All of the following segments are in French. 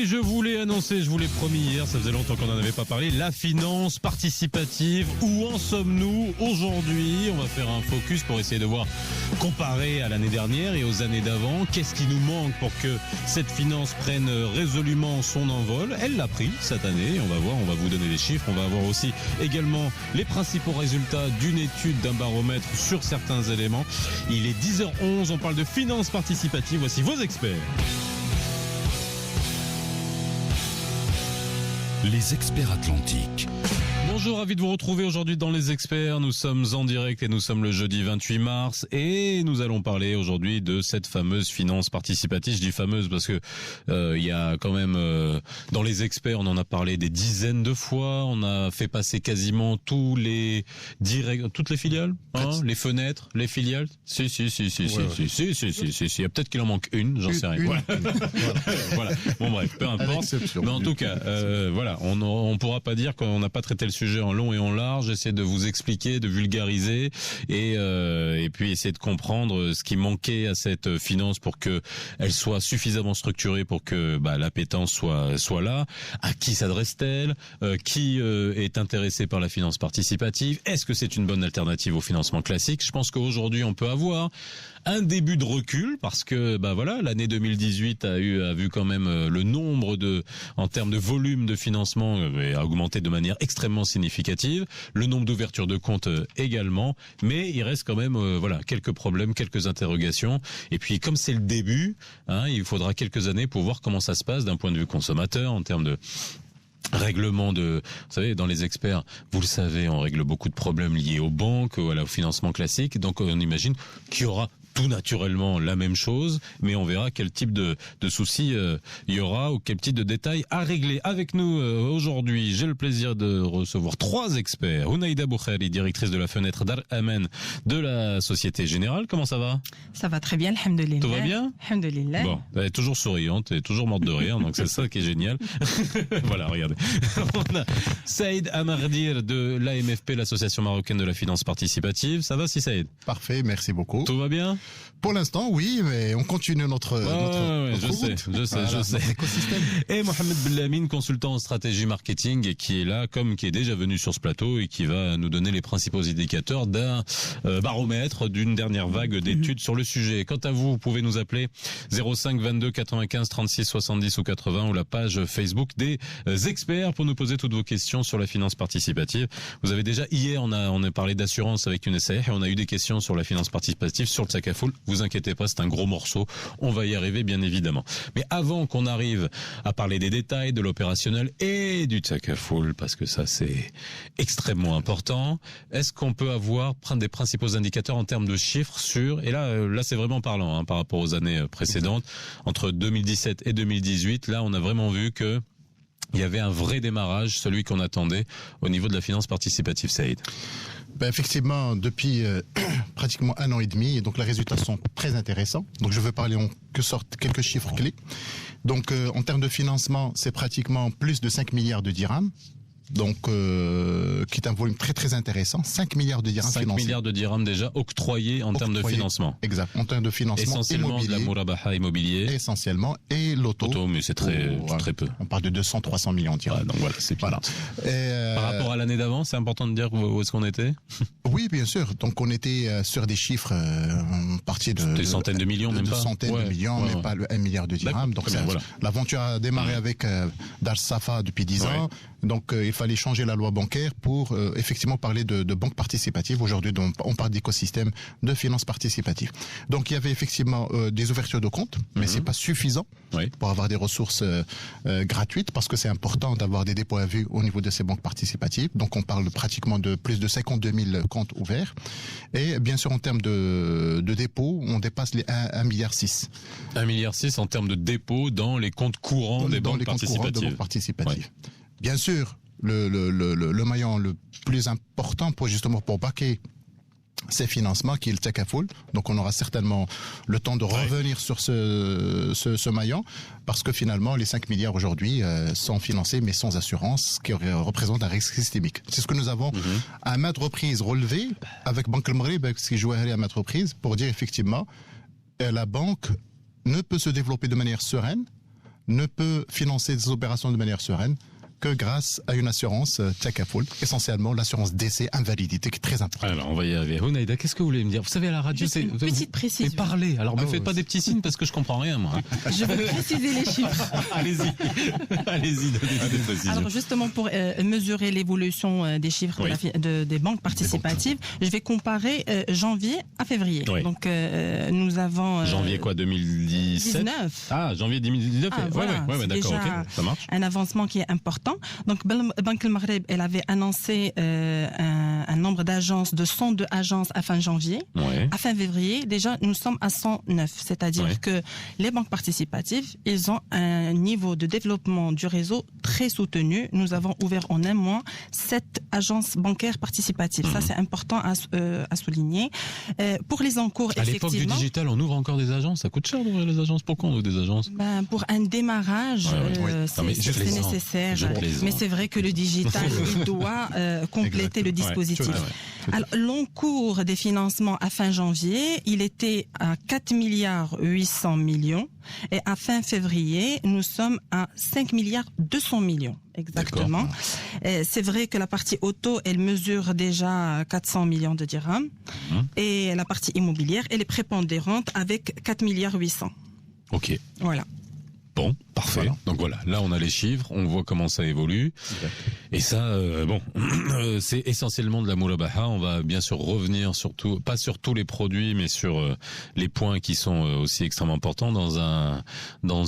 oui, je vous l'ai annoncé, je vous l'ai promis hier, ça faisait longtemps qu'on n'en avait pas parlé, la finance participative, où en sommes-nous aujourd'hui? On va faire un focus pour essayer de voir, comparer à l'année dernière et aux années d'avant, qu'est-ce qui nous manque pour que cette finance prenne résolument son envol. Elle l'a pris cette année, on va voir, on va vous donner des chiffres, on va avoir aussi également les principaux résultats d'une étude, d'un baromètre sur certains éléments. Il est 10h11, on parle de finance participative, voici vos experts. Les experts atlantiques. Bonjour, ravi de vous retrouver aujourd'hui dans Les Experts. Nous sommes en direct et nous sommes le jeudi 28 mars et nous allons parler aujourd'hui de cette fameuse finance participative. Je dis fameuse parce que il y a quand même dans Les Experts, on en a parlé des dizaines de fois. On a fait passer quasiment toutes les filiales, hein, les fenêtres, les filiales. Si. Il y a peut-être qu'il en manque une, j'en sais rien. Voilà. Bon bref, peu importe. Mais en tout cas, voilà, on pourra pas dire qu'on n'a pas traité le sujet en long et en large, essayer de vous expliquer, de vulgariser et puis essayer de comprendre ce qui manquait à cette finance pour que elle soit suffisamment structurée pour que l'appétence soit là. À qui s'adresse-t-elle? Qui est intéressé par la finance participative? Est-ce que c'est une bonne alternative au financement classique? Je pense qu'aujourd'hui on peut avoir un début de recul parce que l'année 2018 a vu quand même le nombre en termes de volume de financement a augmenté de manière extrêmement significative, le nombre d'ouvertures de comptes également, mais il reste quand même quelques problèmes, quelques interrogations, et puis comme c'est le début, il faudra quelques années pour voir comment ça se passe d'un point de vue consommateur en termes de règlement vous savez, dans Les Experts, vous le savez, on règle beaucoup de problèmes liés aux banques, au financement classique, donc on imagine qu'il y aura tout naturellement la même chose, mais on verra quel type de soucis il y aura ou quel type de détails à régler. Avec nous aujourd'hui, j'ai le plaisir de recevoir 3 experts. Hunaïda Boukhari, directrice de la fenêtre Dar Amen de la Société Générale. Comment ça va? Ça va très bien, alhamdoulilah. Tout va bien? Alhamdoulilah. Bon, elle est toujours souriante, elle est toujours morte de rire, donc c'est ça qui est génial. Voilà, regardez. On a Saïd Amardir de l'AMFP, l'Association marocaine de la finance participative. Ça va, si Saïd? Parfait, merci beaucoup. Tout va bien? Pour l'instant, oui, mais on continue notre route. Je sais. Écosystème. Et Mohamed Bellamine, consultant en stratégie marketing, et qui est là, qui est déjà venu sur ce plateau et qui va nous donner les principaux indicateurs d'un baromètre, d'une dernière vague d'études sur le sujet. Quant à vous pouvez nous appeler 05 22 95 36 70 ou 80 ou la page Facebook des experts pour nous poser toutes vos questions sur la finance participative. Vous avez déjà hier, on a parlé d'assurance avec une SAR et on a eu des questions sur la finance participative sur le Takafoul. Vous inquiétez pas, c'est un gros morceau. On va y arriver, bien évidemment. Mais avant qu'on arrive à parler des détails, de l'opérationnel et du Takafoul, parce que ça, c'est extrêmement important, est-ce qu'on peut prendre des principaux indicateurs en termes de chiffres et là, c'est vraiment parlant, par rapport aux années précédentes. Entre 2017 et 2018, là, on a vraiment vu que il y avait un vrai démarrage, celui qu'on attendait au niveau de la finance participative, Saïd. Effectivement, depuis pratiquement 1 an et demi, donc les résultats sont très intéressants. Donc je veux parler en quelque sorte quelques chiffres clés. Donc en termes de financement, c'est pratiquement plus de 5 milliards de dirhams. Donc, qui est un volume très très intéressant, 5 milliards de dirhams 5 financés. Milliards de dirhams déjà octroyés en termes de financement. Exact, en termes de financement essentiellement immobilier. De la Mourabaha immobilier. Essentiellement, et l'auto. Auto, mais c'est très peu. On parle de 200-300 millions de dirhams. Ouais, donc voilà, c'est bien. Voilà. Par rapport à l'année d'avant, c'est important de dire où est-ce qu'on était? Oui, bien sûr. Donc on était sur des chiffres partis de des centaines de millions, même pas. Centaines de millions, mais pas le 1 milliard de dirhams. Donc l'aventure a démarré avec Dar Safa depuis 10 ans. Donc il fallait changer la loi bancaire pour effectivement parler de banque participative. Aujourd'hui, on parle d'écosystème de finances participative. Donc il y avait effectivement des ouvertures de comptes, mais c'est pas suffisant pour avoir des ressources gratuites, parce que c'est important d'avoir des dépôts à vue au niveau de ces banques participatives. Donc on parle pratiquement de plus de 52 000 comptes ouverts. Et bien sûr, en termes de dépôts, on dépasse les 1,6 milliard. 1,6 milliard en termes de dépôts dans les comptes courants des banques participative. Bien sûr, le maillon le plus important pour baquer ces financements, qui est le Takafoul. Donc on aura certainement le temps de revenir sur ce maillon, parce que finalement les 5 milliards aujourd'hui sont financés mais sans assurance, ce qui représente un risque systémique. C'est ce que nous avons à maintes reprises relevé avec Banque El Maghreb, avec ce qui jouait à maintes reprises, pour dire effectivement la banque ne peut se développer de manière sereine ne peut financer des opérations de manière sereine que grâce à une assurance Takaful, essentiellement l'assurance décès invalidité qui est très importante. Alors on va y arriver. Hunaïda, qu'est-ce que vous voulez me dire? Vous savez, à la radio, c'est une petite précision. Mais parlez. Alors me faites pas des petits signes parce que je comprends rien, moi. Je vais préciser les chiffres. Allez-y, donnez des précisions. Alors justement, pour mesurer l'évolution des chiffres des banques participatives, je vais comparer janvier à février. Oui. Donc nous avons janvier quoi, 2017 19. Ah, janvier 2019. Voilà, ouais, d'accord, ok, ça marche. Un avancement qui est important. Donc Banque El Maghreb, elle avait annoncé un nombre d'agences de 102 agences à fin janvier. Ouais. À fin février, déjà nous sommes à 109, c'est-à-dire que les banques participatives, ils ont un niveau de développement du réseau très soutenu. Nous avons ouvert en un mois 7 agences bancaires participatives. Ça, c'est important à souligner. Pour les encours, à l'époque du digital, on ouvre encore des agences. Ça coûte cher d'ouvrir les agences. Pourquoi on ouvre des agences? Pour un démarrage, c'est nécessaire. Mais c'est vrai que le digital, il doit compléter le dispositif. Alors, l'encours des financements à fin janvier, il était à 4 milliards 800 millions et à fin février, nous sommes à 5 milliards 200 millions. Exactement. C'est vrai que la partie auto, elle mesure déjà 400 millions de dirhams et la partie immobilière, elle est prépondérante avec 4 milliards 800. Ok. Voilà. Bon, parfait. Voilà. Donc voilà, là on a les chiffres, on voit comment ça évolue. Et ça, c'est essentiellement de la moulabaha. On va bien sûr revenir surtout, pas sur tous les produits, mais sur les points qui sont aussi extrêmement importants dans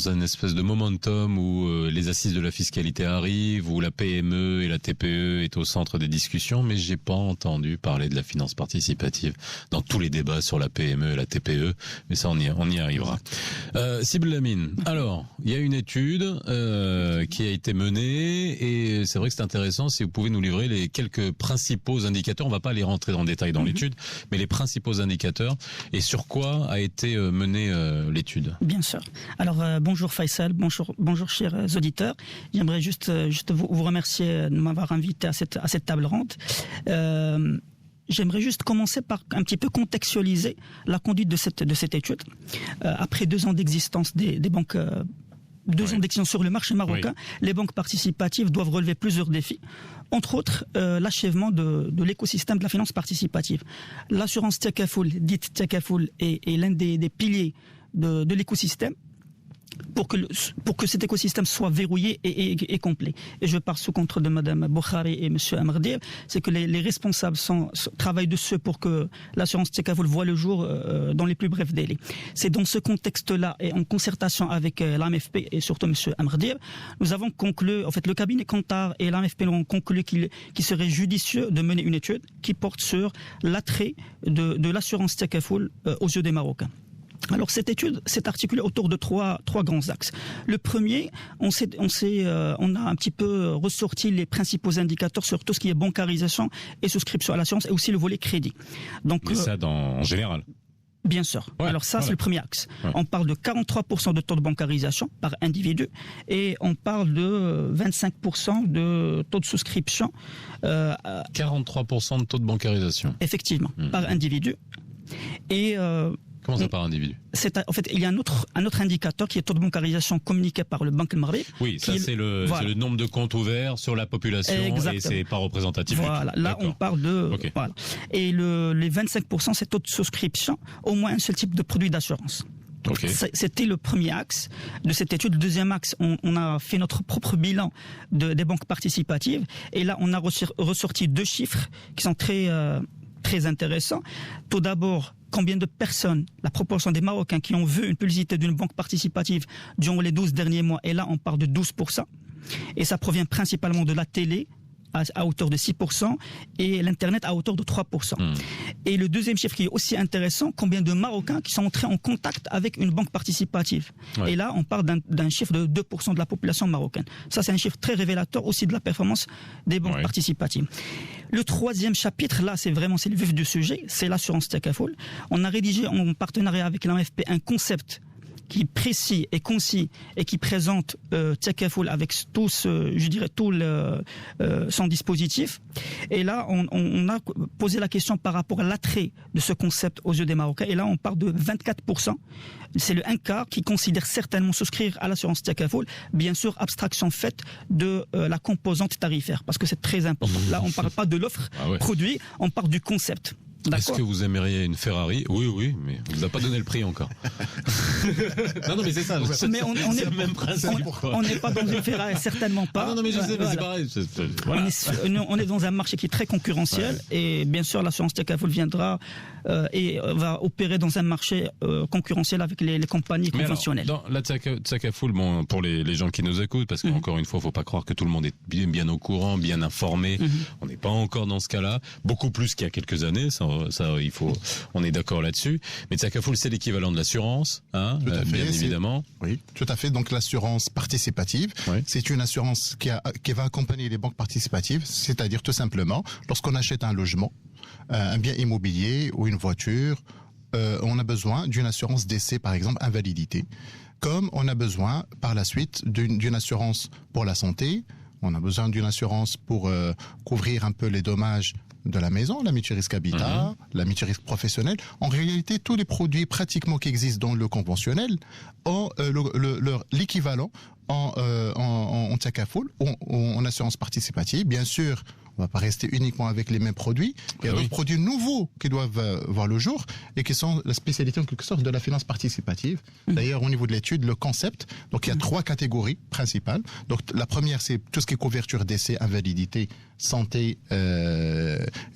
un espèce de momentum où les assises de la fiscalité arrivent, où la PME et la TPE est au centre des discussions. Mais j'ai pas entendu parler de la finance participative dans tous les débats sur la PME et la TPE. Mais ça, on y arrivera. Sibel Lamine. Alors, il y a une étude qui a été menée et c'est vrai que c'est intéressant si vous pouvez nous livrer les quelques principaux indicateurs. On va pas aller rentrer dans le détail dans l'étude, mais les principaux indicateurs et sur quoi a été menée l'étude. Bien sûr. Alors bonjour Faisal, bonjour chers auditeurs. J'aimerais juste vous remercier de m'avoir invité à cette table ronde. J'aimerais juste commencer par un petit peu contextualiser la conduite de cette étude. Après 2 ans d'existence des banques, 2 ans d'existence sur le marché marocain, les banques participatives doivent relever plusieurs défis. Entre autres, l'achèvement de l'écosystème de la finance participative. L'assurance Takaful, dite Takaful, est l'un des piliers de l'écosystème. Pour que cet écosystème soit verrouillé et complet. Et je parle sous contrôle de Madame Boukhari et Monsieur Amrdir, c'est que les responsables travaillent dessus pour que l'assurance Takaful voit le jour dans les plus brefs délais. C'est dans ce contexte-là et en concertation avec l'AMFP et surtout Monsieur Amrdir, nous avons conclu, en fait le cabinet Kantar et l'AMFP ont conclu qu'il serait judicieux de mener une étude qui porte sur l'attrait de l'assurance Takaful aux yeux des Marocains. Alors cette étude s'est articulée autour de trois grands axes. Le premier, on a un petit peu ressorti les principaux indicateurs sur tout ce qui est bancarisation et souscription à l'assurance et aussi le volet crédit. Donc mais ça en général. Bien sûr. Ouais, alors ça, c'est le premier axe. Ouais. On parle de 43% de taux de bancarisation par individu et on parle de 25% de taux de souscription. 43% de taux de bancarisation. Effectivement, par individu. Et comment ça par individu? En fait, il y a un autre indicateur qui est le taux de bancarisation communiqué par le Banque El Maghreb. Oui, ça c'est le nombre de comptes ouverts sur la population. Exactement. Et c'est pas représentatif. Voilà, là on parle de voilà. Et les 25% c'est taux de souscription au moins un seul type de produit d'assurance. Okay. C'était le premier axe de cette étude. Le deuxième axe, on a fait notre propre bilan des banques participatives et là on a ressorti 2 chiffres qui sont très intéressants. Tout d'abord, combien de personnes, la proportion des Marocains qui ont vu une publicité d'une banque participative durant les 12 derniers mois, et là on parle de 12%, et ça provient principalement de la télé à hauteur de 6% et l'Internet à hauteur de 3%. Et le deuxième chiffre qui est aussi intéressant, combien de Marocains qui sont entrés en contact avec une banque participative. Ouais. Et là, on parle d'un chiffre de 2% de la population marocaine. Ça, c'est un chiffre très révélateur aussi de la performance des banques participatives. Le troisième chapitre, là, c'est le vif du sujet, c'est l'assurance Takaful. On a rédigé en partenariat avec l'AMFP un concept qui est précis et concis et qui présente Takaful avec tout son dispositif. Et là, on a posé la question par rapport à l'attrait de ce concept aux yeux des Marocains. Et là, on part de 24%. C'est le un quart qui considère certainement souscrire à l'assurance Takaful. Bien sûr, abstraction faite de la composante tarifaire, parce que c'est très important. Là, on ne parle pas de l'offre produit, on parle du concept. Est-ce que vous aimeriez une Ferrari ? Oui, mais on vous a pas donné le prix encore. non, mais c'est ça. Mais on n'est pas dans une Ferrari, certainement pas. Non, mais je sais, mais c'est pareil. On est dans un marché qui est très concurrentiel et bien sûr l'assurance Takaful viendra et va opérer dans un marché concurrentiel avec les compagnies conventionnelles. Alors, dans la Takaful, bon, pour les gens qui nous écoutent, parce qu'encore une fois, faut pas croire que tout le monde est bien au courant, bien informé. On n'est pas encore dans ce cas-là. Beaucoup plus qu'il y a quelques années. Ça, on est d'accord là-dessus. Mais Takaful, c'est l'équivalent de l'assurance, hein, bien évidemment. Oui, tout à fait. Donc l'assurance participative, c'est une assurance qui va accompagner les banques participatives, c'est-à-dire tout simplement, lorsqu'on achète un logement, un bien immobilier ou une voiture, on a besoin d'une assurance décès, par exemple, invalidité. Comme on a besoin, par la suite, d'une assurance pour la santé, on a besoin d'une assurance pour couvrir un peu les dommages de la maison, la multirisque habitat, la multirisque professionnelle. En réalité, tous les produits pratiquement qui existent dans le conventionnel ont l'équivalent en Takaful, en assurance participative. Bien sûr, on va pas rester uniquement avec les mêmes produits. Il y a d'autres produits nouveaux qui doivent voir le jour et qui sont la spécialité en quelque sorte de la finance participative. D'ailleurs, au niveau de l'étude, le concept, donc il y a 3 catégories principales. Donc la première, c'est tout ce qui est couverture décès, invalidité, santé.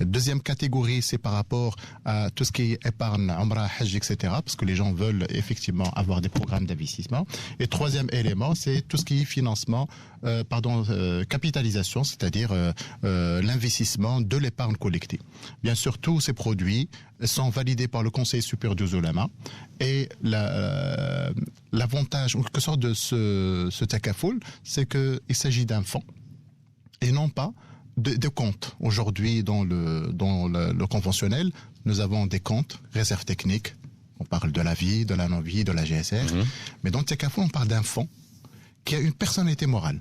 Deuxième catégorie, c'est par rapport à tout ce qui est épargne, umrah, hajj, etc. Parce que les gens veulent effectivement avoir des programmes d'investissement. Et troisième élément, c'est tout ce qui est financement, capitalisation, c'est-à-dire l'investissement de l'épargne collectée. Bien sûr, tous ces produits sont validés par le Conseil supérieur des Oulémas et l'avantage, en quelque sorte, de ce Takaful, c'est qu'il s'agit d'un fonds et non pas de comptes. Aujourd'hui, dans le conventionnel, nous avons des comptes, réserves techniques, on parle de la vie, de la non-vie, de la GSR, mais dans le Takaful, on parle d'un fonds qui a une personnalité morale.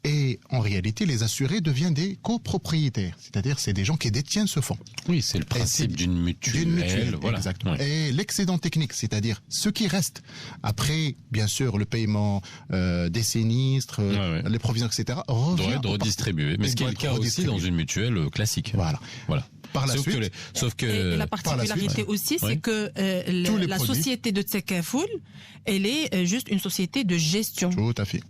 Et en réalité, les assurés deviennent des copropriétaires. C'est-à-dire, c'est des gens qui détiennent ce fonds. Oui, c'est le principe d'une mutuelle. Voilà. Exactement. Et l'excédent technique, c'est-à-dire ce qui reste après, bien sûr, le paiement des sinistres, les provisions, etc., doit être redistribué. Mais ce qui est le cas aussi dans une mutuelle classique. Voilà. Par la suite, et la particularité aussi, c'est que la société de Takaful, elle est juste une société de gestion. Tout à fait.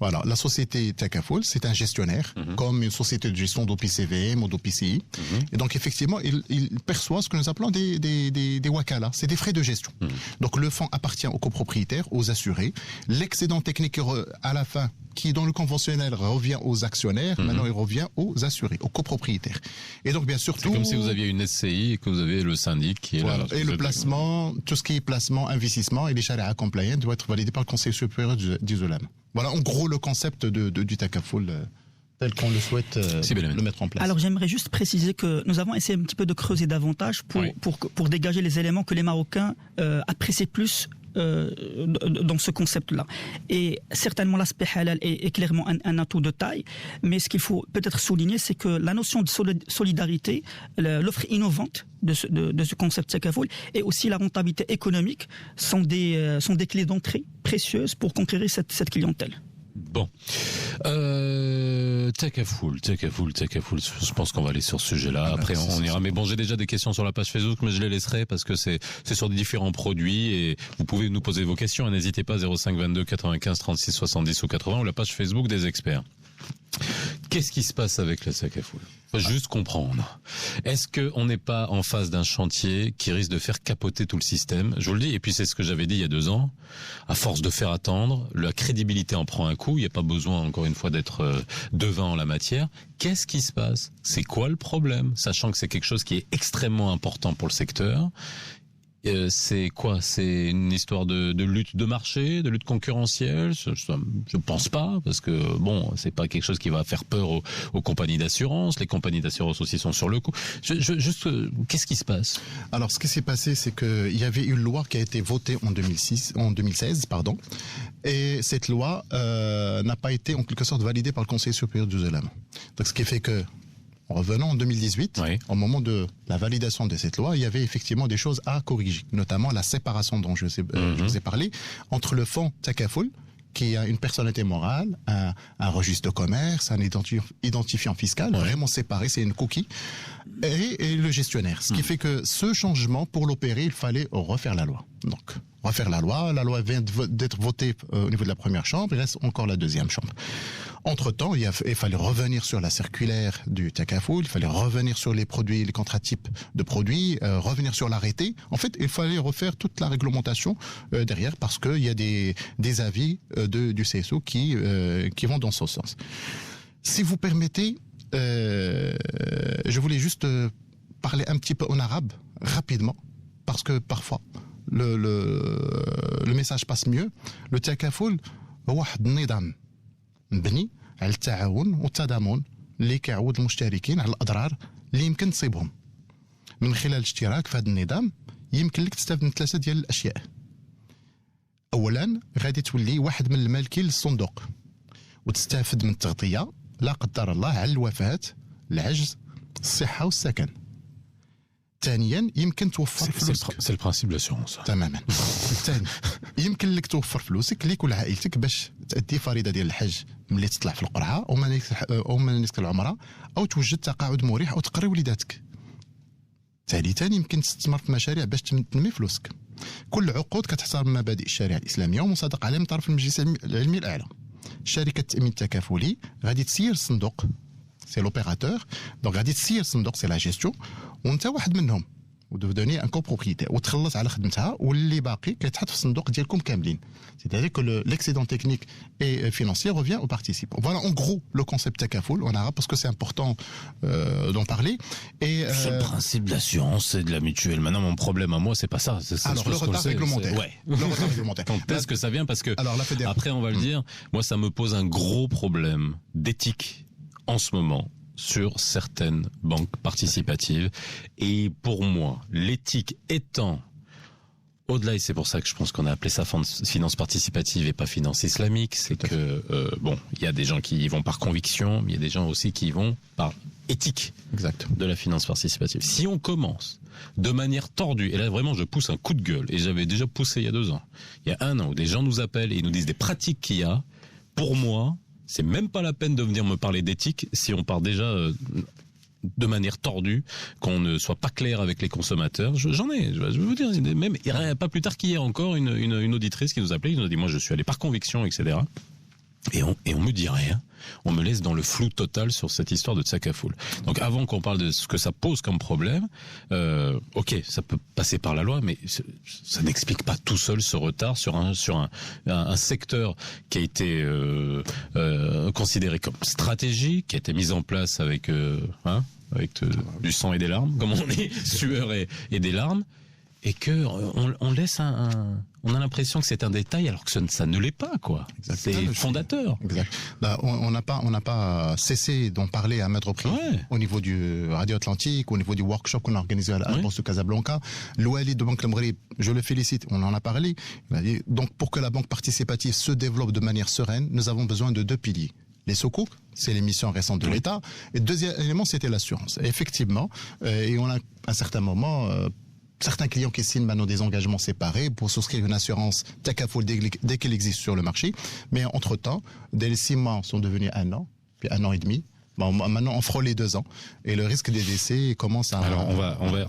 Voilà, la société Takaful, c'est un gestionnaire, comme une société de gestion d'OPCVM ou d'OPCI. Et donc, effectivement, il perçoit ce que nous appelons des wakala, c'est des frais de gestion. Donc, le fonds appartient aux copropriétaires, aux assurés. L'excédent technique, à la fin, qui dans le conventionnel revient aux actionnaires, maintenant il revient aux assurés, aux copropriétaires. Et donc, bien sûr, c'est comme si vous aviez une SCI et que vous avez le syndic qui est là. Et le placement, tout ce qui est placement, investissement et les charia compliant doit être validé par le Conseil supérieur des Oulémas. Voilà, en gros, le concept du Takaful tel qu'on le souhaite le mettre en place. Alors, j'aimerais juste préciser que nous avons essayé un petit peu de creuser davantage pour dégager les éléments que les Marocains apprécient plus dans ce concept-là. Et certainement, l'aspect halal est clairement un atout de taille, mais ce qu'il faut peut-être souligner, c'est que la notion de solidarité, l'offre innovante de ce concept Takaful et aussi la rentabilité économique sont des clés d'entrée précieuses pour conquérir cette clientèle. Bon. Takaful. Je pense qu'on va aller sur ce sujet-là. Après, on ira. Mais bon, j'ai déjà des questions sur la page Facebook, mais je les laisserai parce que c'est sur des différents produits et vous pouvez nous poser vos questions. N'hésitez pas, 05 22 95 36 70 ou 80 ou la page Facebook des experts. Qu'est-ce qui se passe avec la Takaful ? Faut juste comprendre. Est-ce qu'on n'est pas en face d'un chantier qui risque de faire capoter tout le système ? Je vous le dis, et puis c'est ce que j'avais dit il y a 2 ans. À force de faire attendre, la crédibilité en prend un coup. Il n'y a pas besoin, encore une fois, d'être devin en la matière. Qu'est-ce qui se passe ? C'est quoi le problème ? Sachant que c'est quelque chose qui est extrêmement important pour le secteur. C'est quoi? C'est une histoire de lutte de marché, de lutte concurrentielle? Je pense pas, parce que bon, c'est pas quelque chose qui va faire peur aux compagnies d'assurance. Les compagnies d'assurance aussi sont sur le coup. Juste, qu'est-ce qui se passe? Alors, ce qui s'est passé, c'est qu'il y avait une loi qui a été votée en 2016, et cette loi n'a pas été en quelque sorte validée par le Conseil supérieur des éléments. Donc, ce qui fait que revenons en 2018, oui. Au moment de la validation de cette loi, il y avait effectivement des choses à corriger, notamment la séparation dont je vous ai parlé, entre le fonds Takaful, qui a une personnalité morale, un registre de commerce, un identifiant fiscal, vraiment séparé, c'est une cookie, et le gestionnaire. Ce qui fait que ce changement, pour l'opérer, il fallait refaire la loi. Donc, refaire la loi vient d'être votée au niveau de la première chambre, il reste encore la deuxième chambre. Entre-temps, il fallait revenir sur la circulaire du Takaful, il fallait revenir sur les produits, les contrats types de produits, revenir sur l'arrêté. En fait, il fallait refaire toute la réglementation derrière, parce qu'il y a des avis du CSO qui vont dans ce sens. Si vous permettez, je voulais juste parler un petit peu en arabe, rapidement, parce que parfois, le message passe mieux. Le Takaful, واحد النظام مبني على التعاون والتضامن اللي كيعوض المشتركين على الاضرار اللي يمكن تصيبهم. من خلال الاشتراك في هذا النظام يمكن لك تستافد من 3 ديال الاشياء. اولا غادي تولي واحد من المالكين للصندوق وتستافد من التغطيه لا قدر الله على الوفاه، العجز، الصحه والسكن. ثانيا يمكن توفر فلوسك. سي البرانسيب دو لاسيورونس تماما. ثاني يمكن لك توفر فلوسك ليك ولعائلتك باش تأدي فريضه ديال الحج ملي تطلع في القرعه او مناسك العمره، او توجد تقاعد مريح او تقري وليداتك. ثالثا يمكن تستثمر في مشاريع باش تنمي فلوسك. كل عقود كتحترم مبادئ الشريعه الاسلاميه ومصادق عليها من طرف المجلس العلمي الاعلى. شركه التامين التكافلي غادي تسير الصندوق، سي لوبيراتور، دونك غادي تسير الصندوق، سي لا جيستيون، وانت واحد منهم ودوني ان كوبروبريتير وتخلص على خدمتها، واللي باقي كيتحط في الصندوق ديالكم كاملين. C'est-à-dire que l'excédent technique et financier revient aux participants. Voilà en gros le concept Takaful en arabe, parce que c'est important d'en parler. Et c'est le principe de l'assurance et de la mutuelle. Maintenant, mon problème à moi, c'est pas ça. Alors le retard réglementaire. Ouais. Le retard réglementaire. Quand est-ce que ça vient? Parce que après, on va le dire. Moi, ça me pose un gros problème d'éthique en ce moment sur certaines banques participatives. Et pour moi, l'éthique étant au-delà, et c'est pour ça que je pense qu'on a appelé ça finance participative et pas finance islamique, c'est que, bon, il y a des gens qui y vont par conviction, mais il y a des gens aussi qui y vont par éthique. Exact. De la finance participative. Si on commence de manière tordue, et là vraiment je pousse un coup de gueule, et j'avais déjà poussé il y a 2 ans, il y a 1 an, où des gens nous appellent et ils nous disent des pratiques qu'il y a, pour moi, c'est même pas la peine de venir me parler d'éthique si on part déjà de manière tordue, qu'on ne soit pas clair avec les consommateurs. J'en ai, je veux vous dire, même pas plus tard qu'hier encore, une auditrice qui nous appelait, qui nous a dit, moi je suis allé par conviction, etc. Et on me dit rien. On me laisse dans le flou total sur cette histoire de Takaful. Donc avant qu'on parle de ce que ça pose comme problème, ok, ça peut passer par la loi, mais ça n'explique pas tout seul ce retard sur un secteur qui a été considéré comme stratégique, qui a été mis en place avec du sang et des larmes, comme on dit, sueur et des larmes, et que on laisse on a l'impression que c'est un détail alors que ça ne l'est pas, quoi. C'est fondateur. Exact. Là, on n'a pas cessé d'en parler à maintes reprises. Au niveau du Radio Atlantique, au niveau du workshop qu'on a organisé à la Bourse de Casablanca. L'Ouali de Banque Lemri, je le félicite, on en a parlé. Donc pour que la banque participative se développe de manière sereine, nous avons besoin de 2 piliers. Les sukuk, c'est les missions récentes de l'État. Et le deuxième élément, c'était l'assurance. Et effectivement, et on a à un certain moment certains clients qui signent maintenant des engagements séparés pour souscrire une assurance Takaful dès qu'elle existe sur le marché. Mais entre-temps, dès 6 mois sont devenus 1 an, puis 1 an et demi. Bon, maintenant, on frôle les 2 ans. Et le risque des décès commence à... Alors,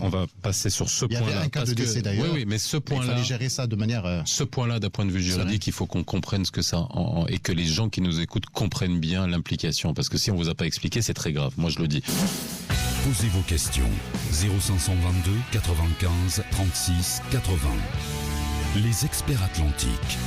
on va passer sur ce point-là. Il y avait un cas de décès d'ailleurs. Oui, mais ce point-là... Il fallait gérer ça de manière... Ce point-là, d'un point de vue juridique, il faut qu'on comprenne ce que ça... et que les gens qui nous écoutent comprennent bien l'implication. Parce que si on vous a pas expliqué, c'est très grave. Moi, je le dis. Posez vos questions. 0522 95 36 80. Les experts atlantiques.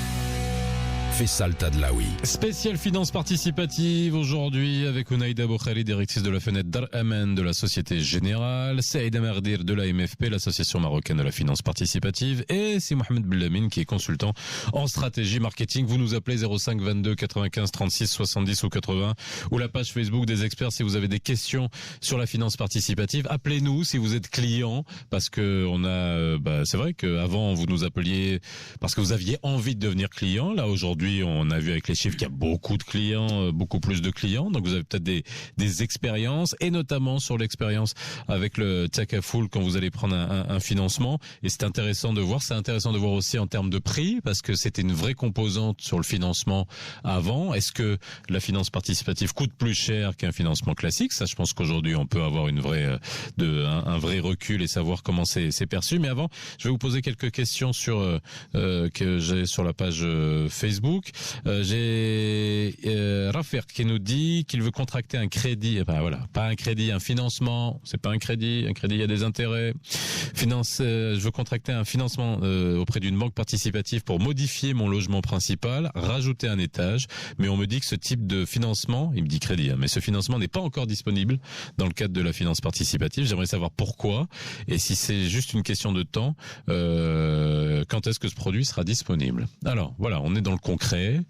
Faisal Tadlaoui. Spéciale finance participative aujourd'hui avec Ounaïda Boukhari, directrice de la fenêtre Dar Aman de la Société Générale, Saïda Merdir de la MFP, l'association marocaine de la finance participative, et c'est Mohamed Bellamine qui est consultant en stratégie marketing. Vous nous appelez 05 22 95 36 70 ou 80 ou la page Facebook des experts si vous avez des questions sur la finance participative. Appelez-nous si vous êtes client, parce que on a, c'est vrai qu'avant vous nous appeliez parce que vous aviez envie de devenir client. Là aujourd'hui on a vu avec les chiffres qu'il y a beaucoup de clients, beaucoup plus de clients. Donc vous avez peut-être des expériences, et notamment sur l'expérience avec le Takafoul quand vous allez prendre un financement. Et c'est intéressant de voir. C'est intéressant de voir aussi en termes de prix, parce que c'était une vraie composante sur le financement avant. Est-ce que la finance participative coûte plus cher qu'un financement classique? Ça, je pense qu'aujourd'hui on peut avoir un vrai recul et savoir comment c'est perçu. Mais avant, je vais vous poser quelques questions que j'ai sur la page Facebook. J'ai Rafer qui nous dit qu'il veut contracter un crédit. Pas un crédit, un financement. C'est pas un crédit. Un crédit, il y a des intérêts. Je veux contracter un financement auprès d'une banque participative pour modifier mon logement principal, rajouter un étage. Mais on me dit que ce type de financement, il me dit crédit, mais ce financement n'est pas encore disponible dans le cadre de la finance participative. J'aimerais savoir pourquoi, et si c'est juste une question de temps, quand est-ce que ce produit sera disponible. Alors voilà, on est dans le concret.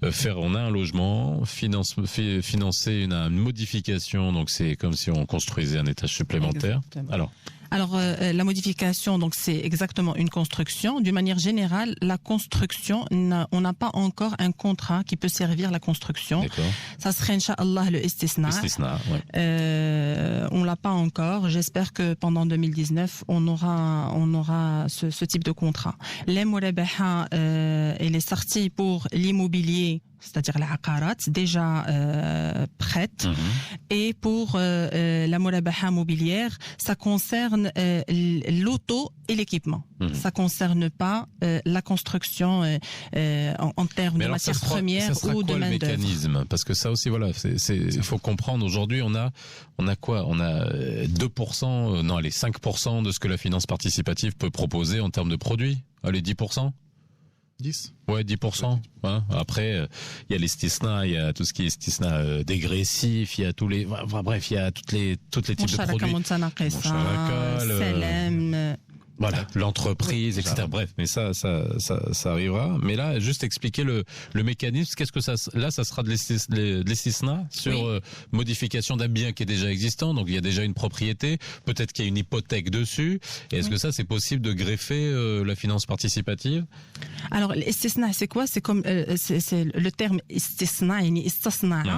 On a un logement, financer une modification, donc c'est comme si on construisait un étage supplémentaire. Exactement. Alors la modification, donc c'est exactement une construction. D'une manière générale, la construction, on n'a pas encore un contrat qui peut servir la construction. D'accord. Ça serait Inch'Allah le istisna. Ouais. On l'a pas encore. J'espère que pendant 2019, on aura ce type de contrat. Les murabaha, elle est sortie pour l'immobilier, c'est-à-dire la haqarat, déjà prête. Et pour la murabaha mobilière, ça concerne l'auto et l'équipement. Ça concerne pas la construction en termes de matières premières ou de main-d'œuvre. Le mécanisme, parce que ça aussi, voilà, il faut comprendre. Aujourd'hui, on a quoi? On a 2%, non, allez, 5% de ce que la finance participative peut proposer en termes de produits. Allez, 10%. 10. Ouais, 10%. Hein. Après, il y a les stisna, il y a tout ce qui est stisna dégressif, il y a tous les, bref, il y a toutes les types de produits. Voilà, l'entreprise, etc. Oui. Bref, mais ça arrivera. Mais là, juste expliquer le mécanisme. Qu'est-ce que ça sera de l'estisna sur modification d'un bien qui est déjà existant. Donc il y a déjà une propriété. Peut-être qu'il y a une hypothèque dessus. Et est-ce que ça, c'est possible de greffer la finance participative? Alors l'estisna, c'est quoi? C'est comme c'est le terme istisna,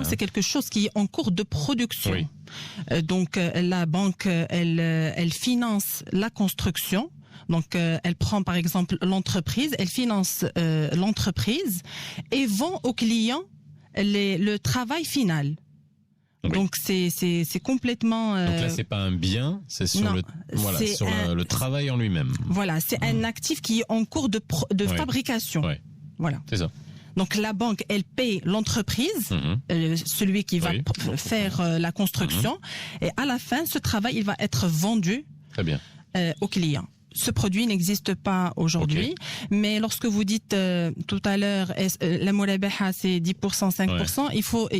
c'est quelque chose qui est en cours de production. Oui. Donc la banque, elle finance la construction. Donc elle prend par exemple l'entreprise, elle finance l'entreprise et vend au client le travail final. Oui. Donc c'est complètement. Donc là c'est pas un bien, c'est sur le travail en lui-même. Voilà, c'est un actif qui est en cours de fabrication. Oui. Voilà. C'est ça. Donc la banque, elle paye l'entreprise, celui qui va faire la construction, et à la fin, ce travail, il va être vendu au client. Ce produit n'existe pas aujourd'hui, mais lorsque vous dites tout à l'heure, la murabaha c'est 10%, 5%,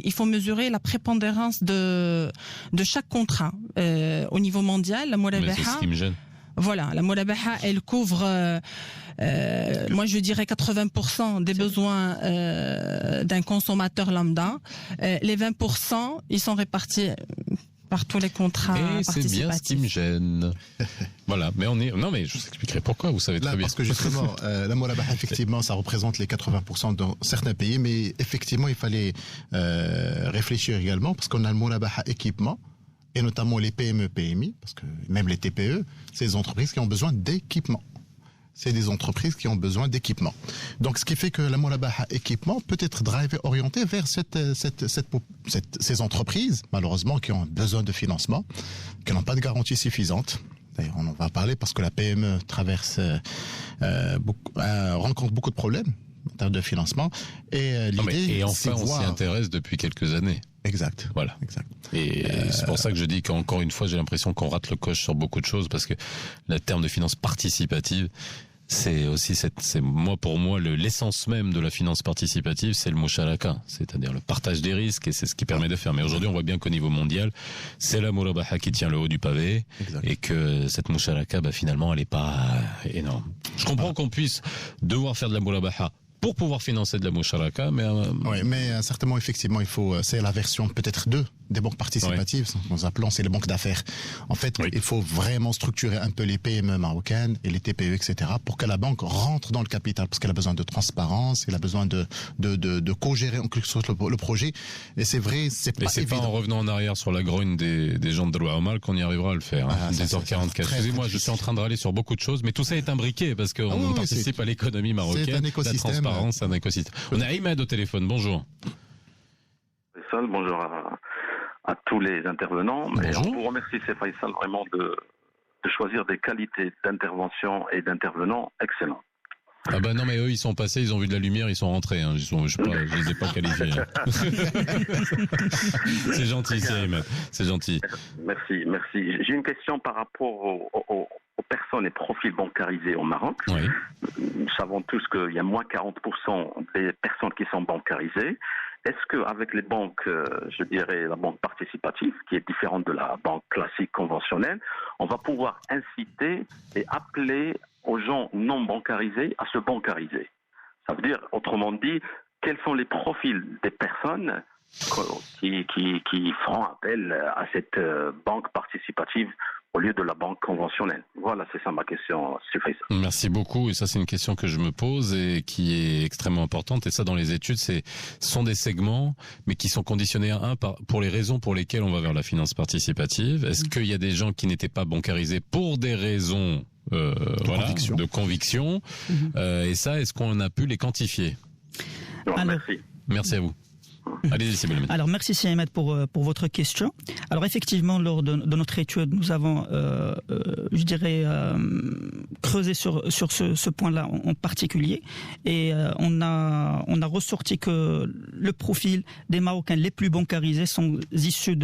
il faut mesurer la prépondérance de chaque contrat. Au niveau mondial, la murabaha... C'est ce qui me gêne. Voilà, la murabaha, elle couvre, moi je dirais 80% des besoins d'un consommateur lambda. Les 20%, ils sont répartis par tous les contrats participatifs. Et c'est bien ce qui me gêne. Voilà, mais non, mais je vous expliquerai pourquoi, vous savez très bien. Parce que justement, la murabaha, effectivement, ça représente les 80% dans certains pays, mais effectivement, il fallait réfléchir également, parce qu'on a le murabaha équipement, et notamment les PME, PMI, parce que même les TPE, c'est des entreprises qui ont besoin d'équipement. C'est des entreprises qui ont besoin d'équipement. Donc, ce qui fait que la murabaha équipement peut être orientée vers ces entreprises, malheureusement, qui ont besoin de financement, qui n'ont pas de garantie suffisante. D'ailleurs, on en va parler parce que la PME rencontre beaucoup de problèmes en termes de financement. Et l'idée, enfin, on s'y intéresse depuis quelques années. Exact. Voilà. Exact. Et c'est pour ça que je dis qu'encore une fois, j'ai l'impression qu'on rate le coche sur beaucoup de choses, parce que le terme de finance participative, C'est aussi pour moi l'essence même de la finance participative, c'est le musharaka, c'est-à-dire le partage des risques, et c'est ce qui permet de faire. Mais aujourd'hui, on voit bien qu'au niveau mondial, c'est la murabaha qui tient le haut du pavé, et que cette musharaka, finalement, elle est pas énorme. Je comprends qu'on puisse devoir faire de la murabaha pour pouvoir financer de la musharaka, mais oui, mais certainement, effectivement, c'est la version peut-être 2 des banques participatives, nous appelons, c'est les banques d'affaires. En fait, il faut vraiment structurer un peu les PME marocaines et les TPE, etc., pour que la banque rentre dans le capital, parce qu'elle a besoin de transparence, elle a besoin de co-gérer en quelque sorte le projet. Et c'est vrai, c'est pas évident. Pas en revenant en arrière sur la grogne des gens de Droit Omal qu'on y arrivera à le faire. 10h44. Excusez-moi, je suis en train de râler sur beaucoup de choses, mais tout ça est imbriqué, parce qu'on participe à l'économie marocaine. C'est un écosystème. La transparence, un écosystème. On a Ahmed au téléphone, bonjour. Bonjour à tous les intervenants. Bonjour. Et on vous remercie, c'est Faisal, vraiment de choisir des qualités d'intervention et d'intervenants excellents. Ah non, mais eux ils sont passés, ils ont vu de la lumière, ils sont rentrés. Je les ai pas qualifiés. C'est gentil, c'est Ahmed. C'est gentil. Merci. J'ai une question par rapport aux personnes et profils bancarisés au Maroc. Oui. Nous savons tous qu'il y a moins 40% des personnes qui sont bancarisées. Est-ce qu'avec les banques, je dirais la banque participative, qui est différente de la banque classique conventionnelle, on va pouvoir inciter et appeler aux gens non bancarisés à se bancariser? Ça veut dire, autrement dit, quels sont les profils des personnes qui feront appel à cette banque participative au lieu de la banque conventionnelle? Voilà, c'est ça ma question. Merci beaucoup, et ça c'est une question que je me pose et qui est extrêmement importante, et ça dans les études, ce sont des segments, mais qui sont conditionnés à pour les raisons pour lesquelles on va vers la finance participative. Est-ce qu'il y a des gens qui n'étaient pas bancarisés pour des raisons de conviction, et ça, est-ce qu'on a pu les quantifier? Merci. Merci à vous. Allez-y, Sibel. Alors, merci Siamed pour votre question. Alors, effectivement, lors de notre étude, nous avons, creusé sur ce point-là en particulier, et on a ressorti que le profil des Marocains les plus bancarisés sont issus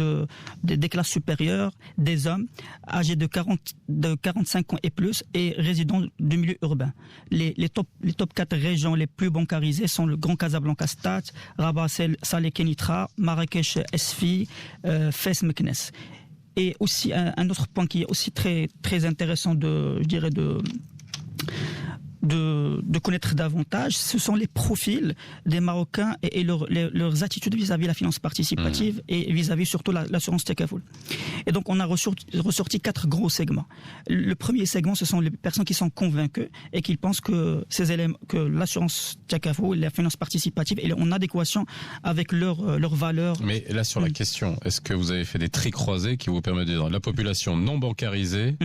des classes supérieures, des hommes âgés de 45 ans et plus et résidant du milieu urbain. Les top 4 régions les plus bancarisées sont le Grand Casablanca Stade, Rabat, Salé Kenitra, Marrakech Esfi, Fès Meknès. Et aussi un autre point qui est aussi très très intéressant de connaître davantage, ce sont les profils des Marocains et leurs attitudes vis-à-vis de la finance participative et vis-à-vis surtout l'assurance Takaful. Et donc on a ressorti 4 gros segments. Le premier segment, ce sont les personnes qui sont convaincues et qui pensent que ces éléments, que l'assurance Takaful, la finance participative est en adéquation avec leurs valeurs. Mais là sur la question, est-ce que vous avez fait des tri croisés qui vous permettent de dire la population non bancarisée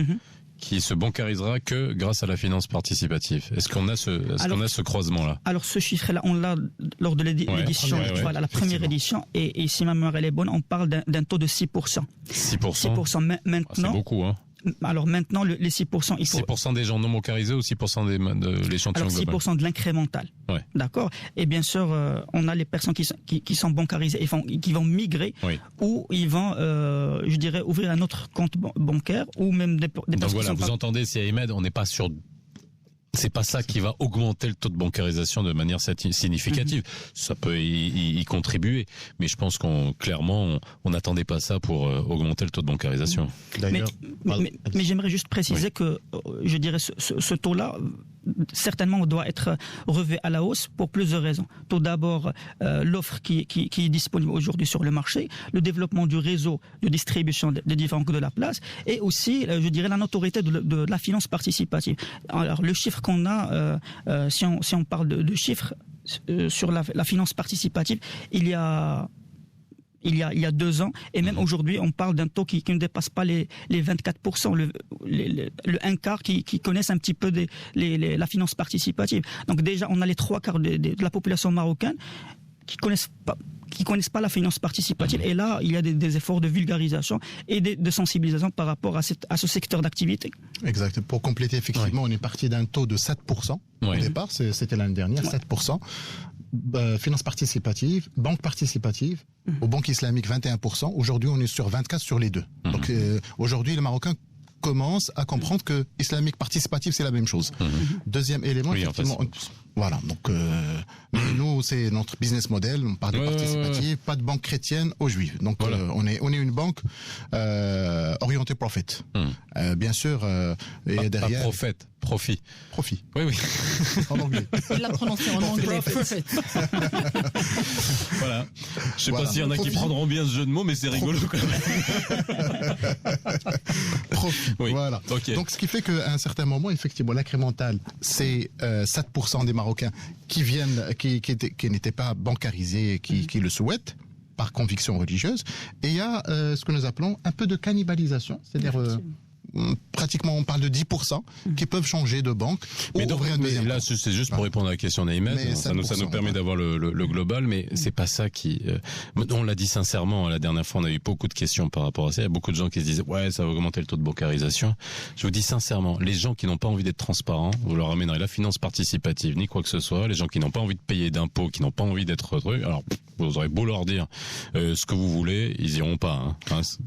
qui se bancarisera que grâce à la finance participative? Est-ce qu'on a ce croisement-là? Alors ce chiffre-là, on l'a lors de l'édition, la première édition, et si ma mémoire elle est bonne, on parle d'un taux de 6%. 6%. Maintenant, c'est beaucoup, hein. Alors maintenant, les 6%... 6% des gens non bancarisés ou 6% de l'échantillon global? Alors 6% de l'incrémental. Ouais. D'accord. Et bien sûr, on a les personnes qui sont bancarisées et qui vont migrer, ou ils vont, ouvrir un autre compte bancaire, ou même des personnes... Donc voilà, vous entendez, c'est Ahmed, on n'est pas sur... C'est pas ça qui va augmenter le taux de bancarisation de manière significative. Ça peut y contribuer, mais je pense clairement, on n'attendait pas ça pour augmenter le taux de bancarisation. Mais j'aimerais juste préciser que, ce taux-là, certainement doit être revu à la hausse pour plusieurs raisons. Tout d'abord, l'offre qui est disponible aujourd'hui sur le marché, le développement du réseau de distribution des différents de la place, et aussi, la notoriété de la finance participative. Alors, le chiffre qu'on a, si on parle de chiffres sur la finance participative, il y a 2 ans, et même aujourd'hui, on parle d'un taux qui ne dépasse pas les 24%, le un quart qui connaissent un petit peu la finance participative. Donc déjà, on a les 3/4 de la population marocaine qui connaissent pas la finance participative, et là il y a des efforts de vulgarisation et de sensibilisation par rapport à ce secteur d'activité. Exact. Pour compléter, effectivement, on est parti d'un taux de 7% au départ, c'était l'année dernière, 7%. Finance participative, banque participative, aux banques islamiques 21%. Aujourd'hui, on est sur 24 sur les deux. Donc aujourd'hui, les Marocains commencent à comprendre que islamique participatif, c'est la même chose. Deuxième élément, effectivement, voilà. Donc, nous, c'est notre business model. On parle de participatif, pas de banque chrétienne aux juifs. Donc, on est une banque orientée profit. Bien sûr, et derrière. Pas prophète. Profit. Oui. En anglais. Il l'a prononcé en anglais. Profit. Voilà. Je sais pas s'il y en a qui prendront bien ce jeu de mots, mais c'est rigolo quand même. Profit. Oui. Voilà. Okay. Donc, ce qui fait qu'à un certain moment, effectivement, l'incrémental, c'est 7% des Marocains qui n'étaient pas bancarisés, qui le souhaitent par conviction religieuse. Et il y a ce que nous appelons un peu de cannibalisation, c'est-à-dire pratiquement on parle de 10% qui peuvent changer de banque. Mais donc, là, c'est juste pour répondre à la question d'Ahmed. Ça nous permet d'avoir le global, mais c'est pas ça qui. On l'a dit sincèrement la dernière fois, on a eu beaucoup de questions par rapport à ça. Il y a beaucoup de gens qui se disent ça va augmenter le taux de bancarisation. Je vous dis sincèrement, les gens qui n'ont pas envie d'être transparents, vous leur amènerez la finance participative ni quoi que ce soit. Les gens qui n'ont pas envie de payer d'impôts, qui n'ont pas envie d'être trucs, alors vous aurez beau leur dire ce que vous voulez, ils iront pas.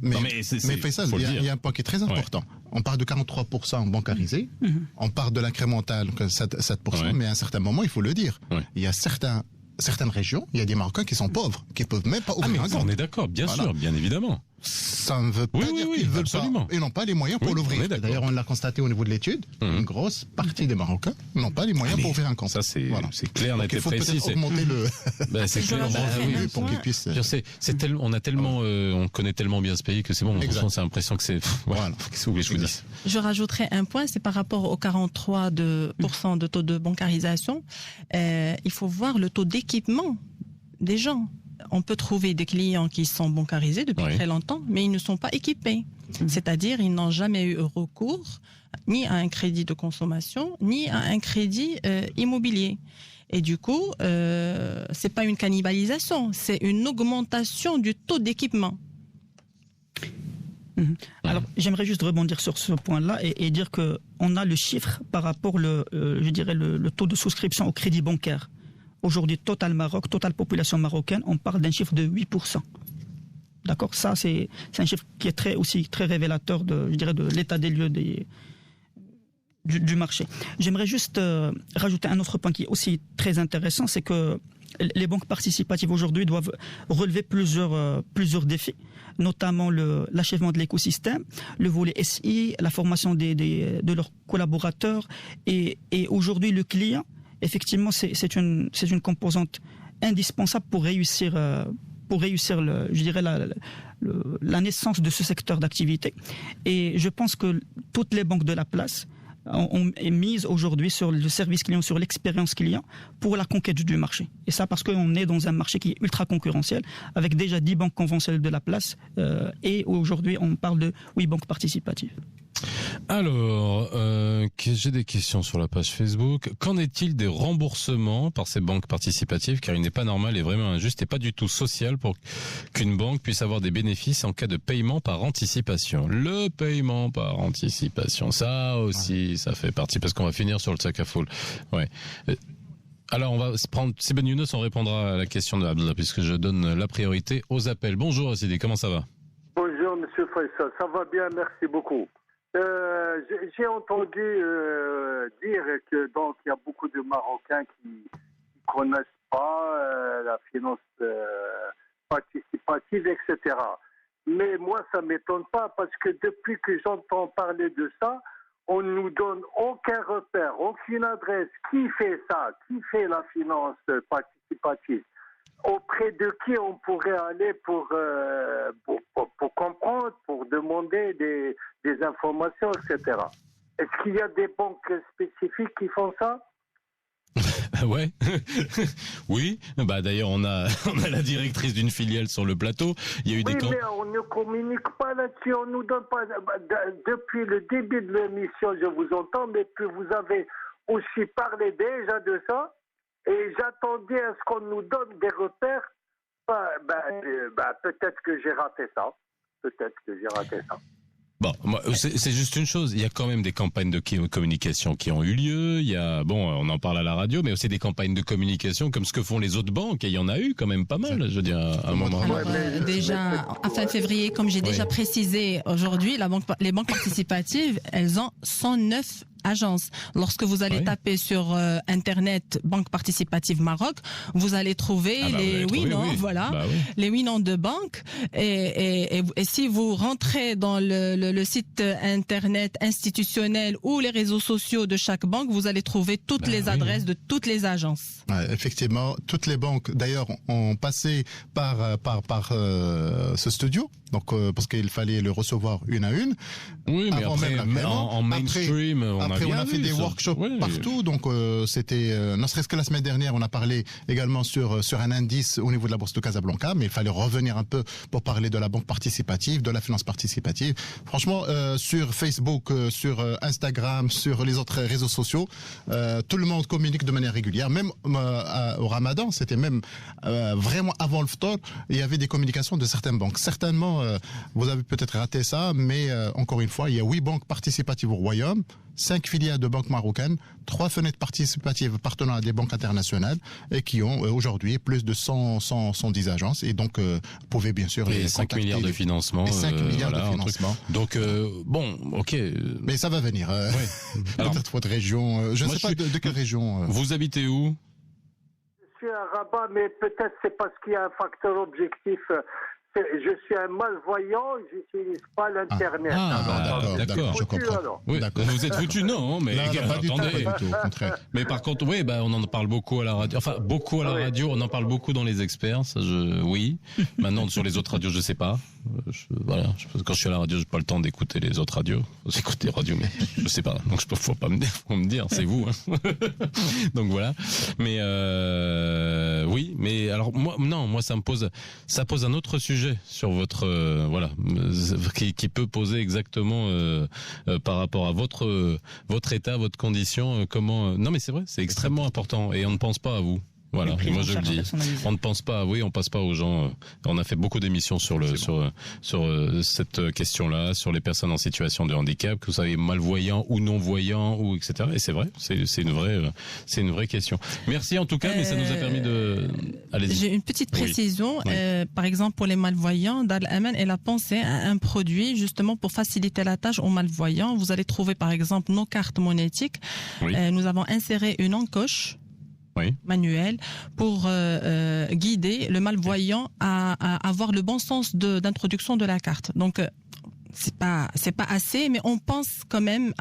Mais Faisal, il y a un point qui est très important. On parle de 43% bancarisés, on parle de l'incrémental, 7%, mais à un certain moment, il faut le dire. Il y a certaines régions, il y a des Marocains qui sont pauvres, qui peuvent même pas ouvrir un compte. On est d'accord, bien sûr, bien évidemment. Ça ne veut pas dire qu'ils veulent pas. Ils n'ont pas les moyens pour l'ouvrir. D'ailleurs, on l'a constaté au niveau de l'étude. Une grosse partie des Marocains n'ont pas les moyens pour ouvrir un compte. Ça, c'est clair, net et précis. Il faut peut-être augmenter le. C'est clair, pour qu'ils puissent. On connaît tellement bien ce pays que c'est bon. Franchement, c'est l'impression que c'est. Voilà. Qu'est-ce que vous voulez que je vous dise ? Je rajouterai un point, c'est par rapport aux 43% de taux de bancarisation. Il faut voir le taux d'équipement des gens. On peut trouver des clients qui sont bancarisés depuis très longtemps, mais ils ne sont pas équipés. C'est-à-dire, ils n'ont jamais eu recours ni à un crédit de consommation, ni à un crédit immobilier. Et du coup, c'est pas une cannibalisation, c'est une augmentation du taux d'équipement. Alors, j'aimerais juste rebondir sur ce point-là et dire que on a le chiffre par rapport le taux de souscription au crédit bancaire. Aujourd'hui, Total Maroc, totale population marocaine, on parle d'un chiffre de 8%. D'accord ? Ça, c'est un chiffre qui est aussi très révélateur de l'état des lieux du marché. J'aimerais juste rajouter un autre point qui est aussi très intéressant, c'est que les banques participatives aujourd'hui doivent relever plusieurs défis, notamment l'achèvement de l'écosystème, le volet SI, la formation de leurs collaborateurs et aujourd'hui le client. Effectivement, c'est une composante indispensable pour réussir la naissance de ce secteur d'activité. Et je pense que toutes les banques de la place ont mise aujourd'hui sur le service client, sur l'expérience client pour la conquête du marché. Et ça parce qu'on est dans un marché qui est ultra concurrentiel, avec déjà 10 banques conventionnelles de la place, et aujourd'hui on parle de 8 banques participatives. Alors, j'ai des questions sur la page Facebook. Qu'en est-il des remboursements par ces banques participatives, car il n'est pas normal et vraiment injuste et pas du tout social pour qu'une banque puisse avoir des bénéfices en cas de paiement par anticipation. Le paiement par anticipation, ça aussi, ça fait partie, parce qu'on va finir sur le Sakafoul. Ouais. Alors, on va se prendre Sibben Younes, on répondra à la question de Abdallah, puisque je donne la priorité aux appels. Bonjour Sidi, comment ça va ? Bonjour Monsieur Faisal, ça va bien, merci beaucoup. J'ai entendu dire que donc il y a beaucoup de Marocains qui connaissent pas la finance participative, etc. Mais moi, ça m'étonne pas parce que depuis que j'entends parler de ça, on nous donne aucun repère, aucune adresse. Qui fait ça ? Qui fait la finance participative ? Auprès de qui on pourrait aller pour comprendre, pour demander des informations, etc. Est-ce qu'il y a des banques spécifiques qui font ça ? Ouais, oui. Bah d'ailleurs on a la directrice d'une filiale sur le plateau. Il y a eu des mais on ne communique pas là-dessus. On nous donne pas. Depuis le début de l'émission, je vous entends, mais puis vous avez aussi parlé déjà de ça. Et j'attendais à ce qu'on nous donne des repères. Peut-être que j'ai raté ça. Bon, c'est juste une chose. Il y a quand même des campagnes de communication qui ont eu lieu. Il y a, on en parle à la radio, mais aussi des campagnes de communication comme ce que font les autres banques. Et il y en a eu quand même pas mal, je veux dire, à un moment. Alors, déjà, à fin février, comme j'ai déjà précisé aujourd'hui, les banques participatives, elles ont 109 agences. Lorsque vous allez taper sur Internet Banque Participative Maroc, vous allez trouver les les 8 noms de banques. Et si vous rentrez dans le site Internet institutionnel ou les réseaux sociaux de chaque banque, vous allez trouver toutes les adresses de toutes les agences. Ouais, effectivement, toutes les banques, d'ailleurs, ont passé par ce studio. Donc, parce qu'il fallait le recevoir une à une. Oui, mais après, en mainstream, on a fait des workshops partout. Donc, c'était, ne serait-ce que la semaine dernière, on a parlé également sur un indice au niveau de la bourse de Casablanca, mais il fallait revenir un peu pour parler de la banque participative, de la finance participative. Franchement, sur Facebook, sur Instagram, sur les autres réseaux sociaux, tout le monde communique de manière régulière. Même au Ramadan, c'était même vraiment avant le Ftor, il y avait des communications de certaines banques. Certainement, vous avez peut-être raté ça, mais encore une fois, il y a 8 banques participatives au Royaume, 5 filiales de banques marocaines, 3 fenêtres participatives appartenant à des banques internationales et qui ont aujourd'hui plus de 110 agences. Et donc, vous pouvez bien sûr... Et 5 milliards de financement. Et 5 milliards de financement. Donc, ok. Mais ça va venir. Peut-être votre région. Je ne sais pas de quelle région. Vous habitez où? Je suis à Rabat, mais peut-être c'est parce qu'il y a un facteur objectif. Je suis un malvoyant, je n'utilise pas l'Internet. D'accord, je comprends. Oui, vous êtes foutu, non, mais attendez. Au contraire. Mais par contre, oui, on en parle beaucoup à la radio. Enfin, beaucoup à la radio, on en parle beaucoup dans les experts, ça, oui. Maintenant, sur les autres radios, je sais pas. Quand je suis à la radio, j'ai pas le temps d'écouter les autres radios. J'écoute les radios, mais je sais pas. Donc, faut pas me dire, c'est vous. Donc voilà. Mais oui, mais alors moi, ça pose un autre sujet sur votre qui peut poser exactement par rapport à votre état, votre condition, comment. Non, mais c'est vrai, c'est extrêmement important et on ne pense pas à vous. Voilà, et moi je le dis. On ne pense pas, on passe pas aux gens. On a fait beaucoup d'émissions sur cette question-là, sur les personnes en situation de handicap, que vous savez, malvoyants ou non-voyants ou etc. Et c'est vrai, c'est une vraie question. Merci en tout cas, mais ça nous a permis de. Allez-y. J'ai une petite précision. Par exemple, pour les malvoyants, Dar al-Aman, elle a pensé à un produit justement pour faciliter la tâche aux malvoyants. Vous allez trouver par exemple nos cartes monétiques. Nous avons inséré une encoche. Manuel pour guider le malvoyant à avoir le bon sens d'introduction de la carte. Donc c'est pas assez, mais on pense quand même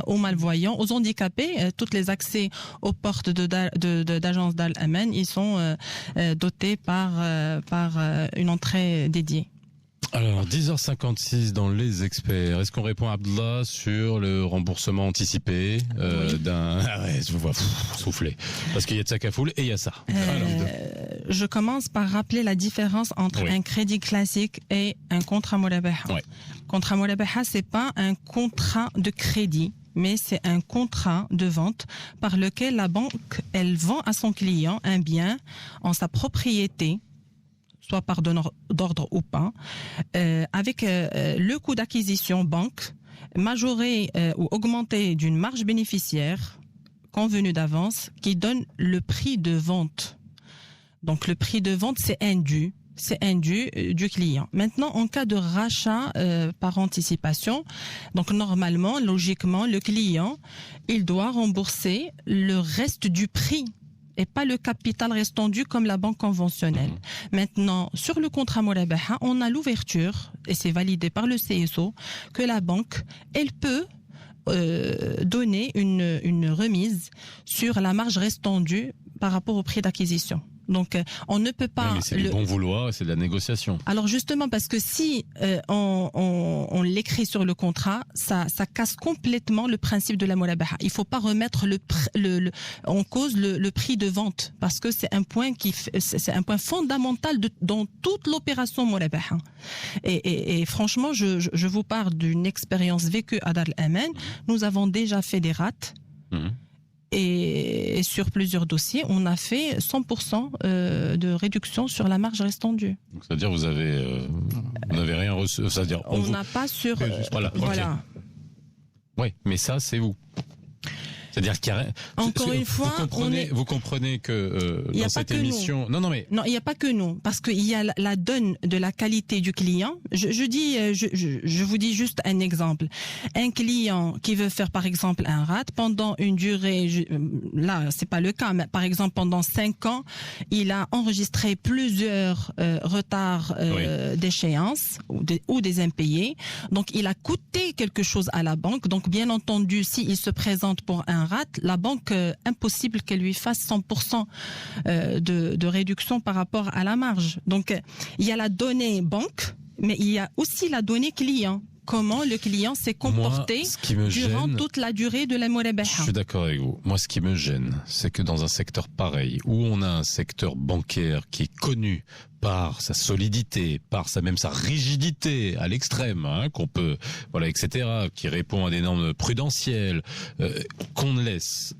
aux malvoyants, aux handicapés. Tous les accès aux portes d'agence Dar al-Aman, ils sont dotés par une entrée dédiée. Alors, 10h56 dans les experts. Est-ce qu'on répond à Abdallah sur le remboursement anticipé d'un... je vous vois souffler. Parce qu'il y a de ça Cafoul et il y a ça. Je commence par rappeler la différence entre un crédit classique et un contrat Murabaha. Contrat Murabaha, c'est pas un contrat de crédit, mais c'est un contrat de vente par lequel la banque, elle vend à son client un bien en sa propriété, soit par donneur d'ordre ou pas, avec le coût d'acquisition banque majoré ou augmenté d'une marge bénéficiaire convenue d'avance qui donne le prix de vente. Donc le prix de vente, c'est un dû du client. Maintenant, en cas de rachat par anticipation, donc normalement, logiquement, le client, il doit rembourser le reste du prix et pas le capital restant dû comme la banque conventionnelle. Maintenant, sur le contrat Murabaha, on a l'ouverture, et c'est validé par le CSO, que la banque, elle peut donner une remise sur la marge restant due par rapport au prix d'acquisition. Donc, on ne peut pas... mais c'est du bon vouloir, c'est de la négociation. Alors justement, parce que si on l'écrit sur le contrat, ça casse complètement le principe de la Murabaha. Il faut pas remettre en cause le prix de vente, parce que c'est un point c'est un point fondamental dans toute l'opération Murabaha. Et franchement, je vous parle d'une expérience vécue à Dar al-Aman. Nous avons déjà fait des rates. Et sur plusieurs dossiers, on a fait 100% de réduction sur la marge restant due. Donc, c'est-à-dire vous avez n'avez rien reçu. C'est-à-dire, on n'a pas sur. Voilà. Okay. Oui, mais ça, c'est vous. C'est-à-dire qu'il y a... Encore une fois, vous comprenez que dans cette émission, non, il n'y a pas que nous, parce qu'il y a la donne de la qualité du client. Je vous dis juste un exemple. Un client qui veut faire par exemple un RAT pendant une durée, là c'est pas le cas, mais par exemple pendant 5 ans, il a enregistré plusieurs retards d'échéance ou des impayés. Donc il a coûté quelque chose à la banque. Donc bien entendu, s'il se présente pour un RAT, la banque, impossible qu'elle lui fasse 100% de réduction par rapport à la marge. Donc, il y a la donnée banque, mais il y a aussi la donnée client. Comment le client s'est comporté durant toute la durée de la Mourabaha. Je suis d'accord avec vous. Moi, ce qui me gêne, c'est que dans un secteur pareil, où on a un secteur bancaire qui est connu par sa solidité, par sa rigidité à l'extrême, qu'on peut, etc., qui répond à des normes prudentielles, qu'on laisse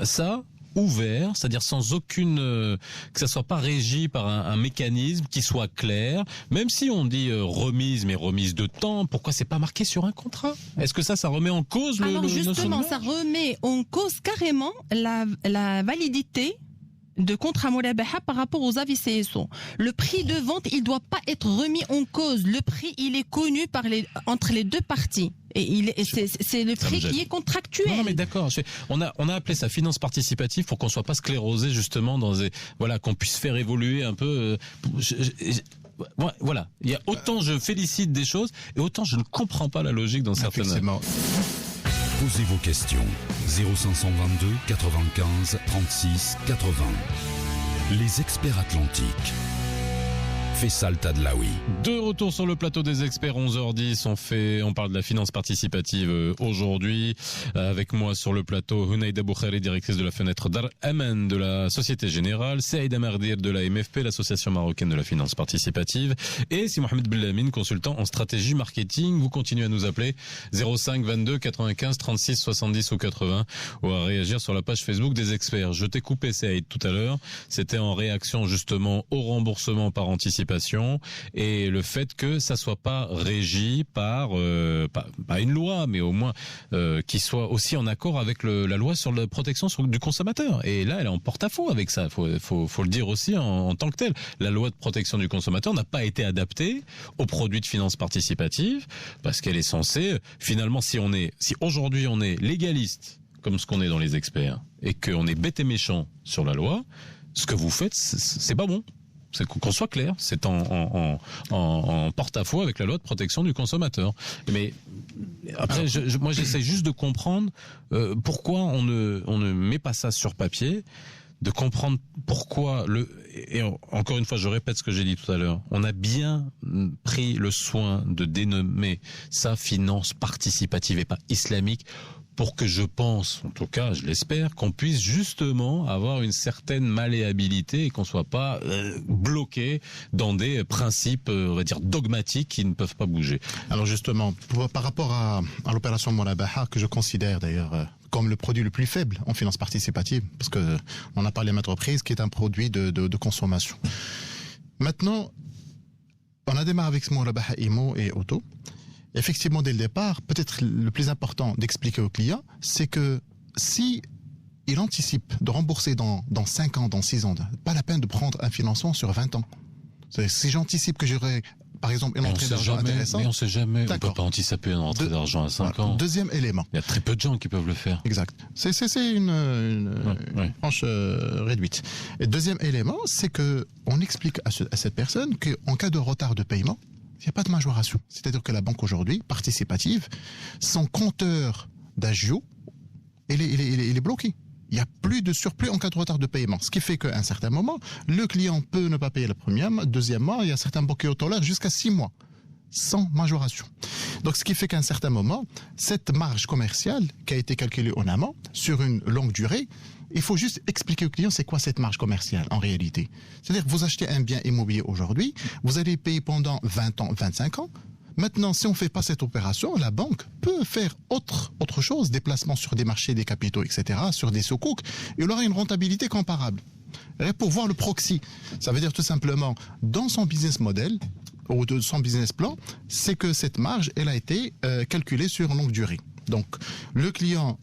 ça ouvert, c'est-à-dire sans aucune, que ça soit pas régi par un mécanisme qui soit clair, même si on dit remise, mais remise de temps, pourquoi c'est pas marqué sur un contrat? Est-ce que ça remet en cause Alors justement, ça remet en cause carrément la validité de contrat Mourabaha par rapport aux avis CSO. Le prix de vente, il doit pas être remis en cause. Le prix, il est connu entre les deux parties. Et c'est le prix qui est contractuel. Non mais d'accord. On a appelé ça finance participative pour qu'on soit pas sclérosé justement qu'on puisse faire évoluer un peu. Voilà. Il y a autant je félicite des choses et autant je ne comprends pas la logique dans certaines. Effectivement. Posez vos questions. 0522 95 36 80. Les experts atlantiques. Faisal Tadlaoui. De retour sur le plateau des experts, 11h10, on parle de la finance participative aujourd'hui. Avec moi sur le plateau, Hunaïda Boukhari, directrice de la fenêtre Dar Aman de la Société Générale, Saïda Mardir de la MFP, l'association marocaine de la finance participative, et Si Mohamed Bellamine, consultant en stratégie marketing. Vous continuez à nous appeler 05 22 95 36 70 ou 80 ou à réagir sur la page Facebook des experts. Je t'ai coupé Saïd tout à l'heure, c'était en réaction justement au remboursement par anticipation et le fait que ça soit pas régi par pas une loi, mais au moins qui soit aussi en accord avec la loi sur la protection du consommateur. Et là, elle est en porte-à-faux avec ça. Faut le dire aussi en tant que tel. La loi de protection du consommateur n'a pas été adaptée aux produits de finance participative parce qu'elle est censée finalement, si aujourd'hui on est légaliste comme ce qu'on est dans les experts et qu'on est bête et méchant sur la loi, ce que vous faites, c'est pas bon. C'est qu'on soit clair, c'est en porte-à-faux avec la loi de protection du consommateur. Mais après, moi j'essaie juste de comprendre pourquoi on ne met pas ça sur papier, de comprendre pourquoi et encore une fois je répète ce que j'ai dit tout à l'heure, on a bien pris le soin de dénommer ça finance participative et pas islamique, pour que je pense, en tout cas, je l'espère, qu'on puisse justement avoir une certaine malléabilité et qu'on soit pas bloqué dans des principes, on va dire, dogmatiques qui ne peuvent pas bouger. Alors justement, par rapport à l'opération Mourabaha, que je considère d'ailleurs comme le produit le plus faible en finance participative, parce que on a parlé à maintes reprises, qui est un produit de consommation. Maintenant, on a démarré avec Mourabaha IMO et Auto. Effectivement, dès le départ, peut-être le plus important d'expliquer au client, c'est que si il anticipe de rembourser dans 5 ans, dans 6 ans, pas la peine de prendre un financement sur 20 ans. Si j'anticipe que j'aurai, par exemple, une entrée d'argent intéressante... Mais on ne sait jamais, on ne peut pas anticiper une entrée d'argent à 5 ans. Deuxième élément. Il y a très peu de gens qui peuvent le faire. Exact. C'est une tranche réduite. Et deuxième élément, c'est que on explique à cette personne qu'en cas de retard de paiement, il n'y a pas de majoration. C'est-à-dire que la banque aujourd'hui, participative, son compteur d'agio, il est bloqué. Il n'y a plus de surplus en cas de retard de paiement. Ce qui fait qu'à un certain moment, le client peut ne pas payer le premier mois, deuxième mois, il y a certains banquiers tolèrent jusqu'à 6 mois, sans majoration. Donc ce qui fait qu'à un certain moment, cette marge commerciale qui a été calculée en amont, sur une longue durée, il faut juste expliquer au client c'est quoi cette marge commerciale en réalité. C'est-à-dire que vous achetez un bien immobilier aujourd'hui, vous allez payer pendant 20 ans, 25 ans. Maintenant, si on ne fait pas cette opération, la banque peut faire autre chose, des placements sur des marchés des capitaux, etc., sur des sukuk, et il aura une rentabilité comparable. Et pour voir le proxy, ça veut dire tout simplement, dans son business model, ou de son business plan, c'est que cette marge, elle a été calculée sur longue durée. Donc, le client,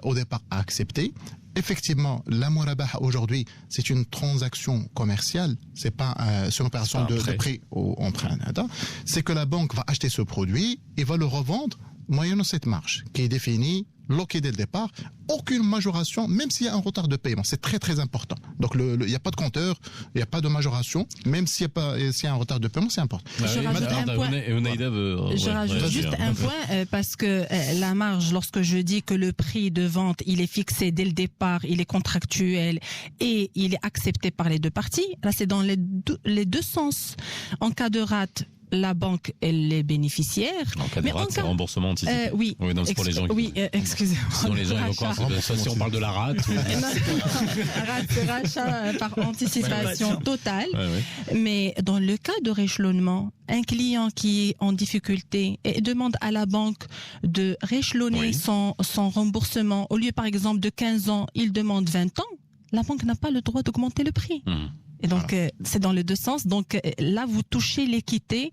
au départ, a accepté. Effectivement, la Mourabah aujourd'hui, c'est une transaction commerciale, c'est pas une opération de prêt ou emprunt. C'est que la banque va acheter ce produit et va le revendre moyennant cette marge qui est définie, loquée dès le départ, aucune majoration, même s'il y a un retard de paiement. C'est très très important. Donc il n'y a pas de compteur, il n'y a pas de majoration, même s'il y a un retard de paiement, c'est important. Je rajoute juste un point parce que la marge, lorsque je dis que le prix de vente, il est fixé dès le départ, il est contractuel et il est accepté par les deux parties, là c'est dans les deux sens. En cas de rate, la banque, elle est bénéficiaire. En cas de rate, c'est remboursement anticipé. Oui, non, c'est pour les gens. Excusez-moi. Sinon, les gens, ils vont croire, si on parle de la rate. Rate, c'est rachat par anticipation totale. Mais dans le cas de rééchelonnement, un client qui est en difficulté et demande à la banque de rééchelonner son remboursement, au lieu, par exemple, de 15 ans, il demande 20 ans, la banque n'a pas le droit d'augmenter le prix. Et donc, c'est dans les deux sens. Donc là, vous touchez l'équité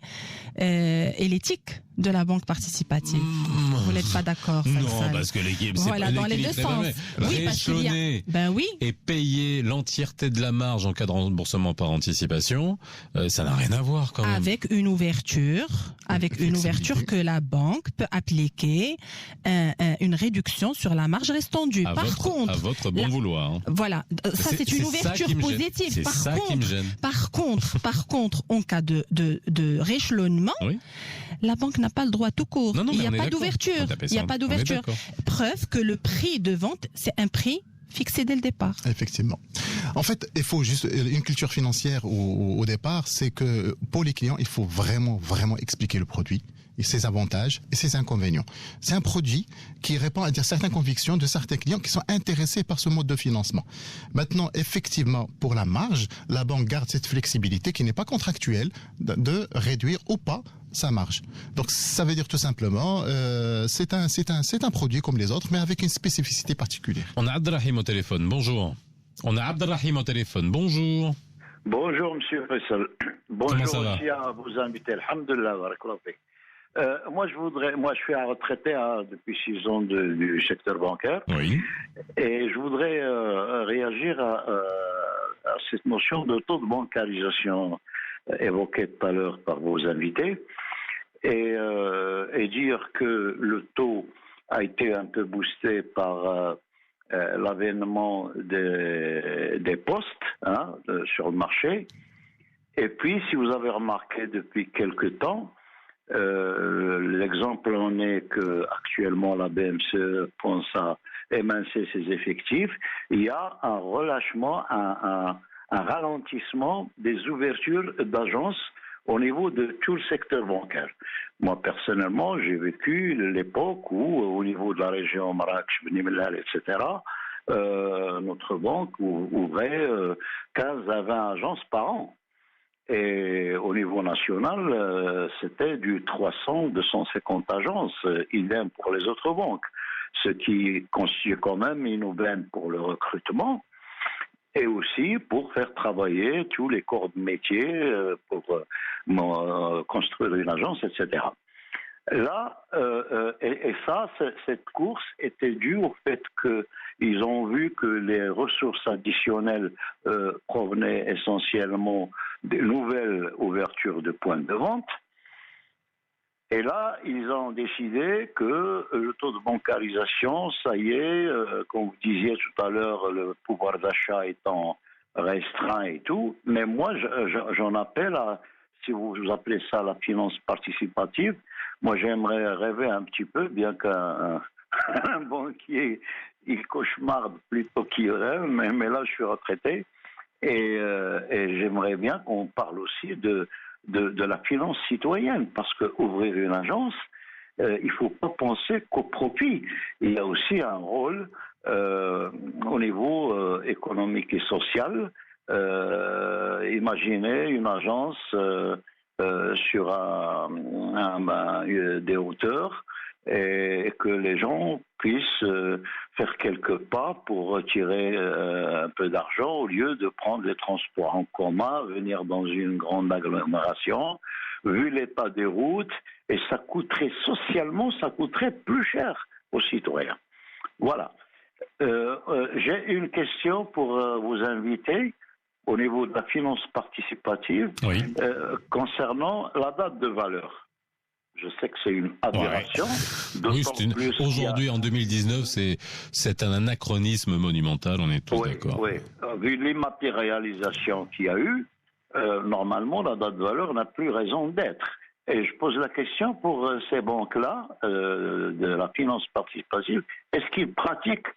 et l'éthique de la banque participative. Vous n'êtes pas d'accord? Non, parce que l'équipe, c'est voilà, dans les deux sens. Rééchelonner et payer l'entièreté de la marge en cas de remboursement par anticipation, ça n'a rien à voir quand même. Avec une ouverture que la banque peut appliquer une réduction sur la marge restante due. À votre bon vouloir. Hein. Voilà, ça c'est une ouverture positive. C'est ça qui me gêne. Par contre, en cas de rééchelonnement, la banque n'a pas le droit tout court. Il n'y a pas d'ouverture. Preuve que le prix de vente, c'est un prix fixé dès le départ. Effectivement. En fait, il faut juste une culture financière au départ, c'est que pour les clients, il faut vraiment expliquer le produit et ses avantages et ses inconvénients. C'est un produit qui répond à certaines convictions de certains clients qui sont intéressés par ce mode de financement. Maintenant, effectivement, pour la marge, la banque garde cette flexibilité qui n'est pas contractuelle de réduire ou pas sa marge. Donc, ça veut dire tout simplement, c'est un produit comme les autres, mais avec une spécificité particulière. On a Abdelrahim au téléphone. Bonjour. Bonjour. Bonjour, monsieur Faisal. Bonjour aussi à vos invités. Alhamdulillah, barakallahu fik. Moi, je suis un retraité depuis 6 ans du secteur bancaire. Oui. Et je voudrais réagir à cette notion de taux de bancarisation évoquée tout à l'heure par vos invités et dire que le taux a été un peu boosté par l'avènement des postes sur le marché. Et puis, si vous avez remarqué depuis quelque temps, l'exemple en est que actuellement la BMCE pense à émincer ses effectifs. Il y a un relâchement, un ralentissement des ouvertures d'agences au niveau de tout le secteur bancaire. Moi, personnellement, j'ai vécu l'époque où, au niveau de la région Marrakech, Beni Mellal, etc., notre banque ouvrait 15 à 20 agences par an. Et au niveau national, c'était du 300, 250 agences, idem pour les autres banques, ce qui constitue quand même une aubaine pour le recrutement et aussi pour faire travailler tous les corps de métier pour construire une agence, etc. Là, cette course était due au fait qu'ils ont vu que les ressources additionnelles provenaient essentiellement des nouvelles ouvertures de points de vente. Et là, ils ont décidé que le taux de bancarisation, ça y est, comme vous disiez tout à l'heure, le pouvoir d'achat étant restreint et tout. Mais moi, j'en appelle à, si vous appelez ça la finance participative, moi j'aimerais rêver un petit peu, bien qu'un banquier, il cauchemarde plutôt qu'il rêve, mais là je suis retraité. Et j'aimerais bien qu'on parle aussi de la finance citoyenne, parce que ouvrir une agence, il ne faut pas penser qu'au profit. Il y a aussi un rôle au niveau économique et social. Imaginez une agence sur des hauteurs et que les gens puissent faire quelques pas pour retirer un peu d'argent au lieu de prendre les transports en commun, venir dans une grande agglomération, vu l'état des routes, et ça coûterait socialement, ça coûterait plus cher aux citoyens. Voilà. J'ai une question pour vous inviter au niveau de la finance participative concernant la date de valeur. Je sais que c'est une aberration. Aujourd'hui, en 2019, c'est un anachronisme monumental, on est tous d'accord. Oui, vu l'immatérialisation qu'il y a eu, normalement, la date de valeur n'a plus raison d'être. Et je pose la question pour ces banques-là, de la finance participative, est-ce qu'ils pratiquent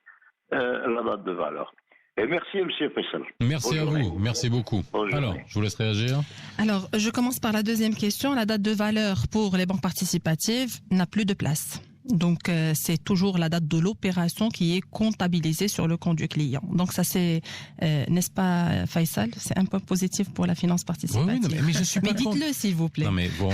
la date de valeur? Et merci, M. Faisal. Merci à vous, merci beaucoup. Alors, je vous laisse réagir. Alors, je commence par la deuxième question. La date de valeur pour les banques participatives n'a plus de place. Donc, c'est toujours la date de l'opération qui est comptabilisée sur le compte du client. Donc, ça, c'est, n'est-ce pas, Faisal? C'est un point positif pour la finance participative. Oui, mais je suis pas dites-le, s'il vous plaît. Non, mais bon.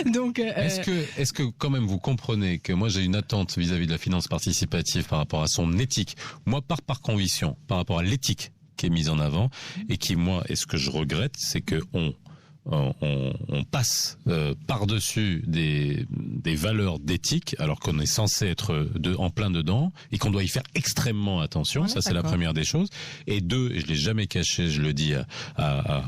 Donc, est-ce que quand même vous comprenez que moi j'ai une attente vis-à-vis de la finance participative par rapport à son éthique, moi par conviction, par rapport à l'éthique qui est mise en avant, et qui, moi, et ce que je regrette, c'est que on passe par-dessus des valeurs d'éthique alors qu'on est censé être en plein dedans et qu'on doit y faire extrêmement attention. Ça, c'est la première des choses. Et deux, et je l'ai jamais caché, je le dis à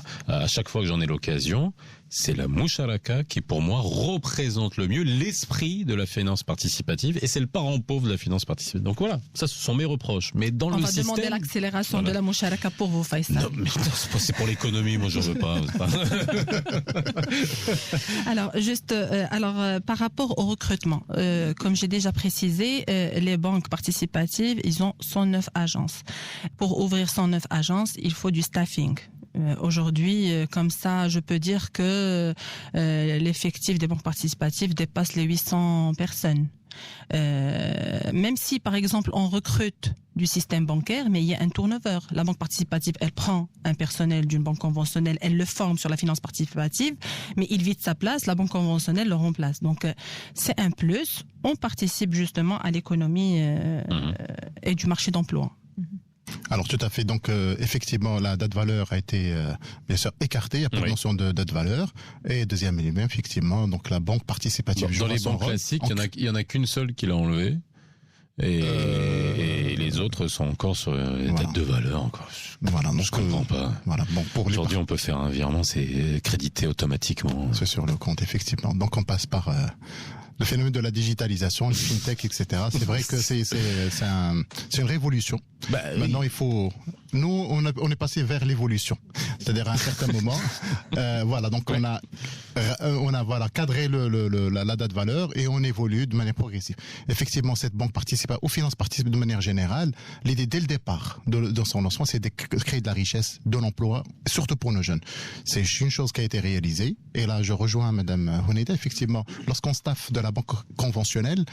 chaque fois que j'en ai l'occasion, c'est la Musharaka qui, pour moi, représente le mieux l'esprit de la finance participative, et c'est le parent pauvre de la finance participative. Donc voilà, ça, ce sont mes reproches. Mais dans le système... On va demander l'accélération de la Musharaka pour vous, Faisal. Non, mais c'est pour l'économie, moi, j'en veux pas. Alors, juste, par rapport au recrutement, comme j'ai déjà précisé, les banques participatives, ils ont 109 agences. Pour ouvrir 109 agences, il faut du staffing. Aujourd'hui, comme ça, je peux dire que l'effectif des banques participatives dépasse les 800 personnes. Même si, par exemple, on recrute du système bancaire, mais il y a un turnover. La banque participative, elle prend un personnel d'une banque conventionnelle, elle le forme sur la finance participative, mais il vide sa place, la banque conventionnelle le remplace. Donc, c'est un plus. On participe justement à l'économie et du marché d'emploi. Alors tout à fait. Donc effectivement, la date valeur a été bien sûr écartée. Il n'y a pas de notion de date valeur. Et deuxième élément, effectivement, donc la banque participative. Dans les banques classiques, il y en a qu'une seule qui l'a enlevé. Et les autres sont encore sur les dates de valeur. Encore. Voilà, donc, je comprends pas. Voilà, bon, aujourd'hui, on peut faire un virement, c'est crédité automatiquement. C'est sur le compte, effectivement. Donc on passe par le phénomène de la digitalisation, le fintech, etc. C'est vrai que c'est une révolution. Maintenant, il faut... Nous, on est passé vers l'évolution. C'est-à-dire à un certain moment, voilà, donc on a cadré la date valeur et on évolue de manière progressive. Effectivement, cette banque participe aux finances participative de manière générale. L'idée dès le départ de son lancement, c'est de créer de la richesse, de l'emploi, surtout pour nos jeunes. C'est une chose qui a été réalisée. Et là, je rejoins Madame Honeida. Effectivement, lorsqu'on staffe de la banque conventionnelle,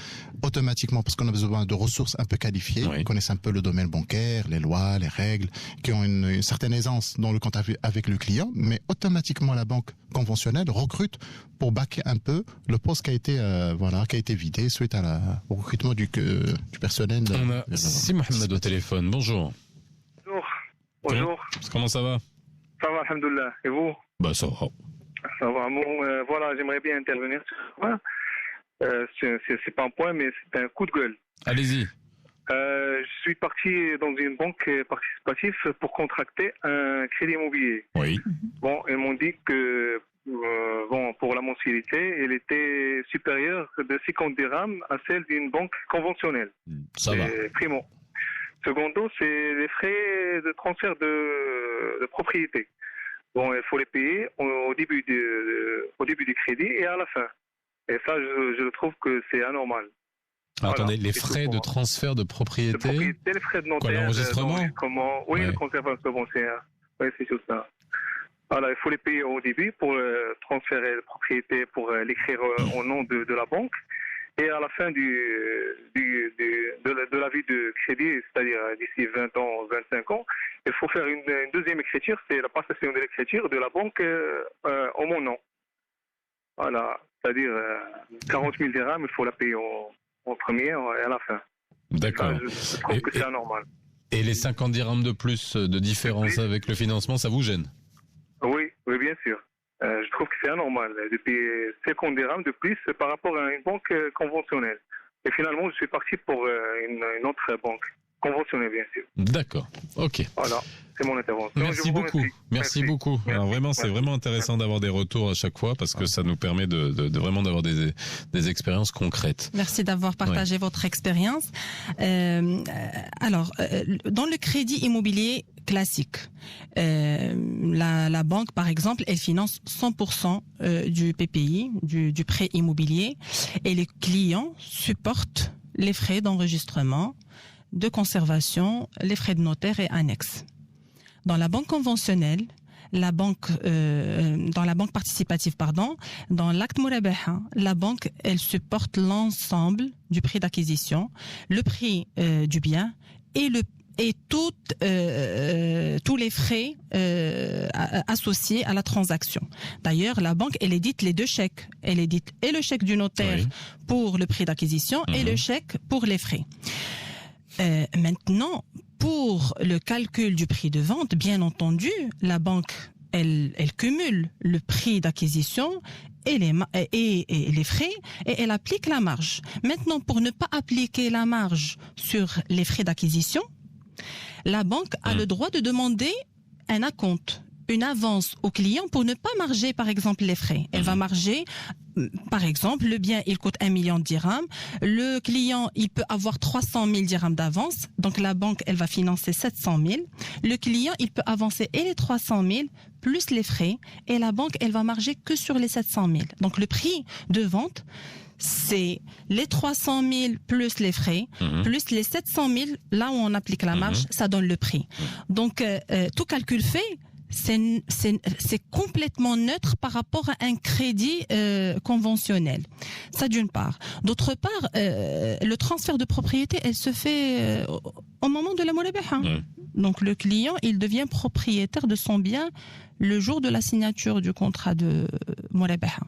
automatiquement, parce qu'on a besoin de ressources un peu qualifiées, connaissent un peu le domaine bancaire, les lois, les règles, qui ont une certaine aisance dans le contact avec le client, mais automatiquement la banque conventionnelle recrute pour backer un peu le poste qui a été vidé suite au recrutement du personnel. On a Si Mohamed au téléphone. Bonjour. Bonjour. Comment ça va? Ça va, alhamdoulilah. Et vous? Bah ça va. Ça va. Bon, voilà, j'aimerais bien intervenir sur ce point. C'est pas un point, mais c'est un coup de gueule. Allez-y. Je suis parti dans une banque participative pour contracter un crédit immobilier. Oui. Bon, ils m'ont dit que pour la mensualité, elle était supérieure de 50 dirhams à celle d'une banque conventionnelle. Ça va. Primo. Secondo, c'est les frais de transfert de propriété. Bon, il faut les payer au début du crédit et à la fin. Et ça, je trouve que c'est anormal. Attendez, les frais de transfert de propriété, les frais de notaire, l'enregistrement, le conservateur bancaire, c'est tout ça. Voilà, il faut les payer au début pour transférer la propriété, pour l'écrire au nom de la banque, et à la fin de la vie de crédit, c'est-à-dire d'ici 20 ans, 25 ans, il faut faire une deuxième écriture, c'est la passation de l'écriture de la banque au mon nom. Voilà. C'est-à-dire 40 000 dirhams, il faut la payer en premier et à la fin. D'accord. Je trouve que c'est anormal. Et les 50 dirhams de plus de différence avec le financement, ça vous gêne? Oui, bien sûr. Je trouve que c'est anormal de payer 50 dirhams de plus par rapport à une banque conventionnelle. Et finalement, je suis parti pour une autre banque conventionnelle, bien sûr. D'accord, ok. Voilà, c'est mon intervention. Merci beaucoup. Merci beaucoup. Alors vraiment, c'est vraiment intéressant d'avoir des retours à chaque fois parce que ça nous permet de vraiment d'avoir des expériences concrètes. Merci d'avoir partagé votre expérience. Alors, dans le crédit immobilier classique, la banque, par exemple, elle finance 100% du PPI, du prêt immobilier, et les clients supportent les frais d'enregistrement, de conservation, les frais de notaire et annexes. Dans la banque conventionnelle, dans la banque participative, dans l'acte Mourabaha, la banque, elle supporte l'ensemble du prix d'acquisition, le prix du bien et tous les frais associés à la transaction. D'ailleurs, la banque, elle édite les deux chèques. Elle édite et le chèque du notaire pour le prix d'acquisition et le chèque pour les frais. Maintenant, pour le calcul du prix de vente, bien entendu, la banque, elle cumule le prix d'acquisition et les frais et elle applique la marge. Maintenant, pour ne pas appliquer la marge sur les frais d'acquisition, la banque a le droit de demander un acompte, une avance au client pour ne pas marger, par exemple, les frais. Elle va marger, par exemple, le bien, il coûte 1 million de dirhams. Le client, il peut avoir 300 000 dirhams d'avance. Donc, la banque, elle va financer 700 000. Le client, il peut avancer et les 300 000 plus les frais. Et la banque, elle va marger que sur les 700 000. Donc, le prix de vente, c'est les 300 000 plus les frais, plus les 700 000, là où on applique la marge, ça donne le prix. Donc, tout calcul fait, c'est complètement neutre par rapport à un crédit conventionnel. Ça d'une part. D'autre part, le transfert de propriété, elle se fait au moment de la Mourabaha. Donc le client, il devient propriétaire de son bien le jour de la signature du contrat de Mourabaha.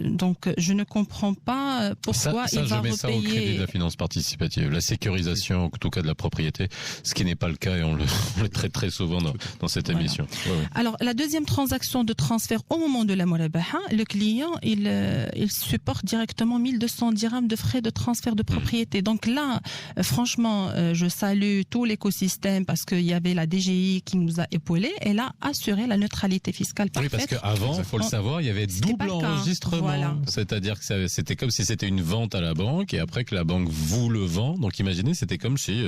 Donc je ne comprends pas pourquoi il va repayer. Ça, je mets ça au crédit de la finance participative, la sécurisation, en tout cas de la propriété, ce qui n'est pas le cas et on le traite très souvent dans cette émission. Alors la deuxième transaction de transfert au moment de la Mourabaha, le client, il supporte directement 1200 dirhams de frais de transfert de propriété. Donc là, franchement, je salue tout l'écosystème parce qu'il y avait la DGI qui nous a épaulés et là, assurer la neutralité fiscale parfaite. Oui, parce qu'avant, il faut le savoir, il y avait double enregistrement. Voilà. C'est-à-dire que c'était comme si c'était une vente à la banque et après que la banque vous le vend. Donc imaginez, c'était comme si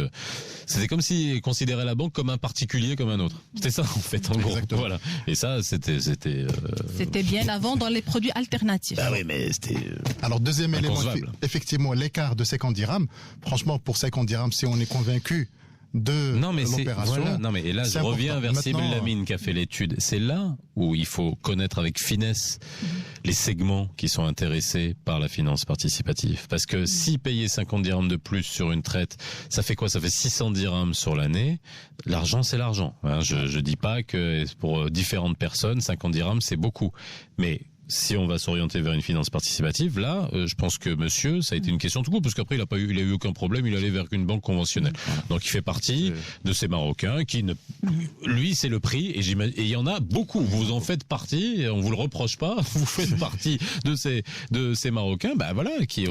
considérait la banque comme un particulier comme un autre. C'était ça en fait, en gros. Exactement. Voilà. Et ça, c'était bien avant dans les produits alternatifs. Ah oui, mais c'était. Alors deuxième élément, effectivement, l'écart de 50 dirhams. Franchement, pour 50 dirhams, si on est convaincu de l'opération. Voilà. Non mais et là je reviens vers Sibyl Lamine qui a fait l'étude. C'est là où il faut connaître avec finesse les segments qui sont intéressés par la finance participative. Parce que si payer 50 dirhams de plus sur une traite, ça fait quoi? Ça fait 600 dirhams sur l'année. L'argent c'est l'argent. Hein. Je dis pas que pour différentes personnes 50 dirhams c'est beaucoup, mais si on va s'orienter vers une finance participative, là, je pense que monsieur, ça a été une question tout court, parce qu'après, il a eu aucun problème, il allait vers une banque conventionnelle. Donc, il fait partie de ces Marocains lui, c'est le prix, et il y en a beaucoup. Vous en faites partie, on vous le reproche pas, vous faites partie de ces Marocains, qui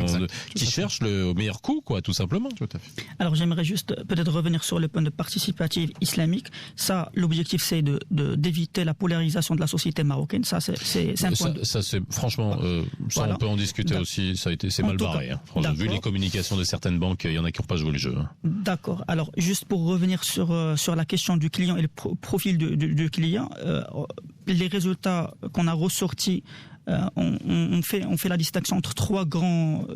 cherchent le meilleur coût, quoi, tout simplement. Tout à fait. Alors, j'aimerais juste peut-être revenir sur le point de participative islamique. Ça, l'objectif, c'est d'éviter la polarisation de la société marocaine. Ça, c'est un point. Ça c'est franchement, on peut en discuter aussi. C'est mal barré. Hein. Vu les communications de certaines banques, il y en a qui n'ont pas joué le jeu. Hein. D'accord. Alors juste pour revenir sur la question du client et le profil du client, les résultats qu'on a ressortis. On fait la distinction entre trois grands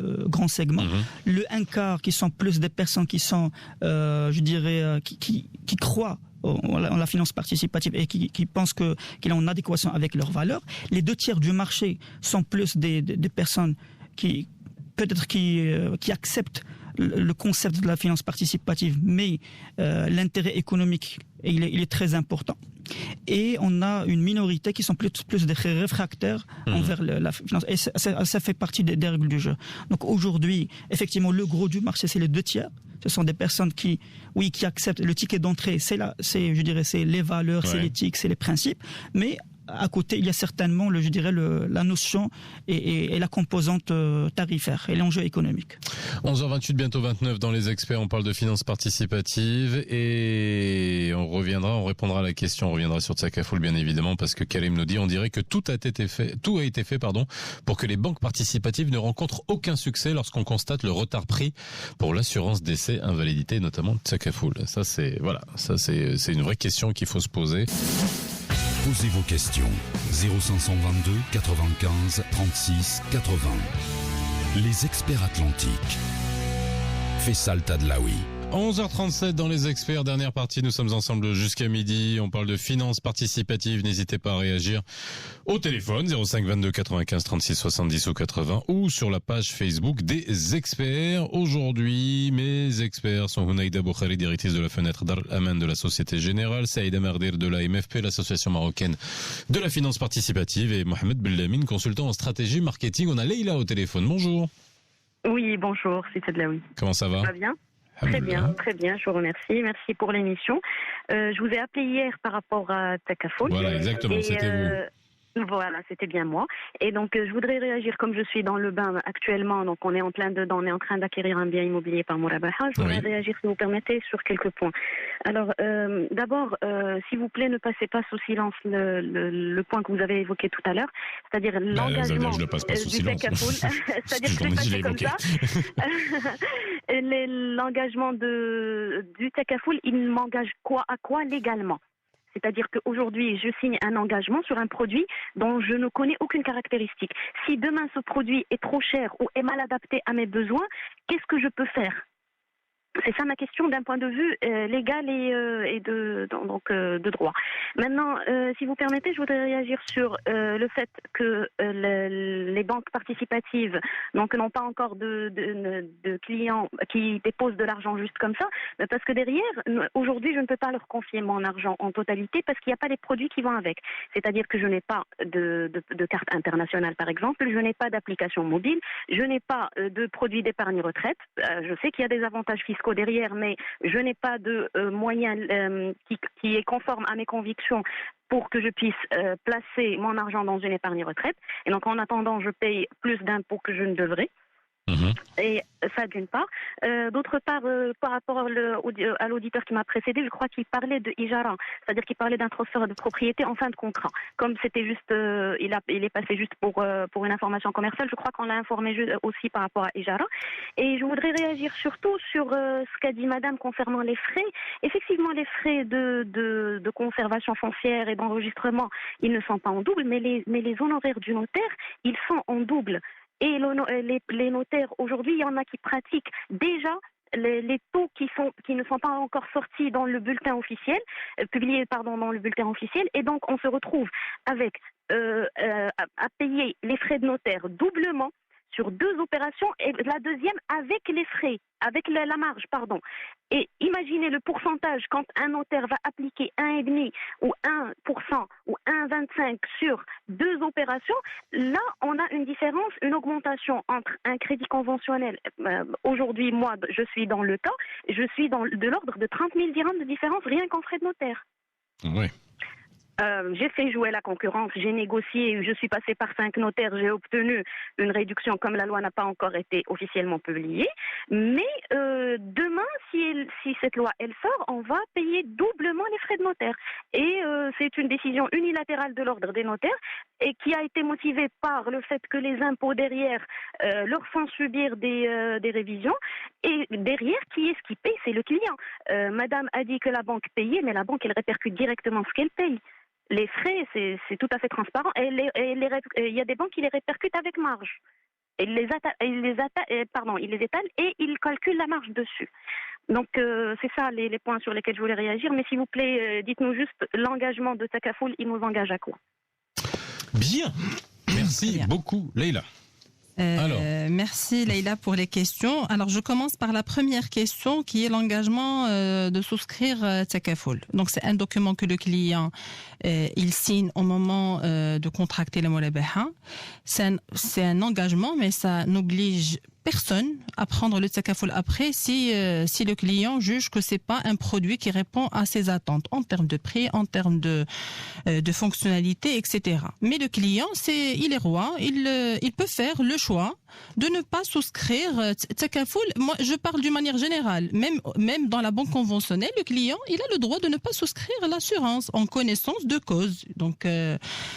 segments. Le un quart qui sont plus des personnes qui sont, qui croient en la finance participative et qui pensent qu'il est en adéquation avec leurs valeurs. Les 2/3 du marché sont plus des personnes qui acceptent le concept de la finance participative, mais l'intérêt économique il est très important. et on a une minorité qui sont plus des réfractaires envers la finance. Et ça fait partie des règles du jeu. Donc aujourd'hui, effectivement, le gros du marché, c'est les 2/3. Ce sont des personnes qui acceptent le ticket d'entrée. C'est les valeurs, c'est l'éthique, c'est les principes. Mais à côté, il y a certainement, la notion et la composante tarifaire et l'enjeu économique. 11h28, bientôt 29 dans les experts. On parle de finances participatives et on répondra à la question. On reviendra sur Tsakafoul, bien évidemment, parce que Karim nous dit, on dirait que tout a été fait, pour que les banques participatives ne rencontrent aucun succès lorsqu'on constate le retard pris pour l'assurance décès, invalidité, notamment Tsakafoul. Ça, c'est une vraie question qu'il faut se poser. Posez vos questions. 0522 95 36 80. Les experts atlantiques. Faisal Tadlaoui. 11h37 dans les experts, dernière partie, nous sommes ensemble jusqu'à midi, on parle de finances participatives, n'hésitez pas à réagir au téléphone 05 22 95 36 70 ou 80 ou sur la page Facebook des experts. Aujourd'hui, mes experts sont Hunaïda Boukhari, directrice de la fenêtre Dar Aman de la Société Générale, Saïda Merdir de la MFP, l'association marocaine de la finance participative, et Mohamed Bellamin, consultant en stratégie marketing. On a Leïla au téléphone, bonjour. Oui, bonjour, c'est Tadlaoui. Comment ça va? Ça va bien? Très bien, je vous remercie. Merci pour l'émission. Je vous ai appelé hier par rapport à Tsakafoul. Voilà, exactement, c'était vous. Voilà, c'était bien moi. Et donc, je voudrais réagir comme je suis dans le bain actuellement. Donc, on est en train d'acquérir un bien immobilier par Mourabaha. Je voudrais réagir, si vous permettez, sur quelques points. Alors, d'abord, s'il vous plaît, ne passez pas sous silence le point que vous avez évoqué tout à l'heure, c'est-à-dire l'engagement je le passe pas sous du Tsakafoul. C'est-à-dire que je l'ai comme ça. L'engagement du Tsakafoul, il m'engage à quoi légalement? C'est-à-dire qu'aujourd'hui, je signe un engagement sur un produit dont je ne connais aucune caractéristique. Si demain ce produit est trop cher ou est mal adapté à mes besoins, qu'est-ce que je peux faire? C'est ça ma question d'un point de vue légal et de droit. Maintenant, si vous permettez, je voudrais réagir sur le fait que les banques participatives n'ont pas encore de clients qui déposent de l'argent juste comme ça, parce que derrière, aujourd'hui, je ne peux pas leur confier mon argent en totalité parce qu'il n'y a pas les produits qui vont avec. C'est-à-dire que je n'ai pas de carte internationale, par exemple, je n'ai pas d'application mobile, je n'ai pas de produits d'épargne retraite. Je sais qu'il y a des avantages fiscaux derrière, mais je n'ai pas de moyen qui est conforme à mes convictions pour que je puisse placer mon argent dans une épargne retraite. Et donc, en attendant, je paye plus d'impôts que je ne devrais. Et ça, d'une part. D'autre part, par rapport à l'auditeur qui m'a précédé, je crois qu'il parlait de Ijara, c'est-à-dire qu'il parlait d'un transfert de propriété en fin de contrat. Comme c'était juste, il est passé juste pour une information commerciale, je crois qu'on l'a informé aussi par rapport à Ijara. Et je voudrais réagir surtout sur ce qu'a dit Madame concernant les frais. Effectivement, les frais de conservation foncière et d'enregistrement, ils ne sont pas en double, mais les honoraires du notaire, ils sont en double. Et les notaires, aujourd'hui, il y en a qui pratiquent déjà les taux qui ne sont pas encore sortis dans le bulletin officiel, publiés dans le bulletin officiel, et donc on se retrouve avec à payer les frais de notaire doublement sur 2 opérations, et la deuxième avec les frais, avec la marge, pardon. Et imaginez le pourcentage quand un notaire va appliquer 1,5 ou 1% ou 1,25 sur 2 opérations. Là, on a une différence, une augmentation entre un crédit conventionnel. Aujourd'hui, moi, je suis dans le cas, je suis de l'ordre de 30 000 dirhams de différence rien qu'en frais de notaire. Oui. J'ai fait jouer la concurrence, j'ai négocié, je suis passée par 5 notaires, j'ai obtenu une réduction comme la loi n'a pas encore été officiellement publiée. Mais demain, si cette loi elle sort, on va payer doublement les frais de notaire. Et c'est une décision unilatérale de l'ordre des notaires et qui a été motivée par le fait que les impôts derrière leur font subir des révisions. Et derrière, qui est-ce qui paye? C'est le client. Madame a dit que la banque payait, mais la banque elle répercute directement ce qu'elle paye. Les frais, c'est tout à fait transparent. Et il y a des banques qui les répercutent avec marge. Ils les étalent et ils calculent la marge dessus. Donc, c'est ça les points sur lesquels je voulais réagir. Mais s'il vous plaît, dites-nous juste, l'engagement de Tsakafoul, il nous engage à quoi? Bien. Merci beaucoup, Leïla. Merci Leïla pour les questions. Alors je commence par la première question qui est l'engagement de souscrire Takaful. Donc c'est un document que le client il signe au moment de contracter le Murabaha. C'est un engagement, mais ça n'oblige personne à prendre le Takaful après si le client juge que c'est pas un produit qui répond à ses attentes en termes de prix, en termes de fonctionnalité, etc. Mais le client, il est roi, il peut faire le choix de ne pas souscrire Takaful. Moi, je parle d'une manière générale. Même dans la banque conventionnelle, le client, il a le droit de ne pas souscrire l'assurance en connaissance de cause. Donc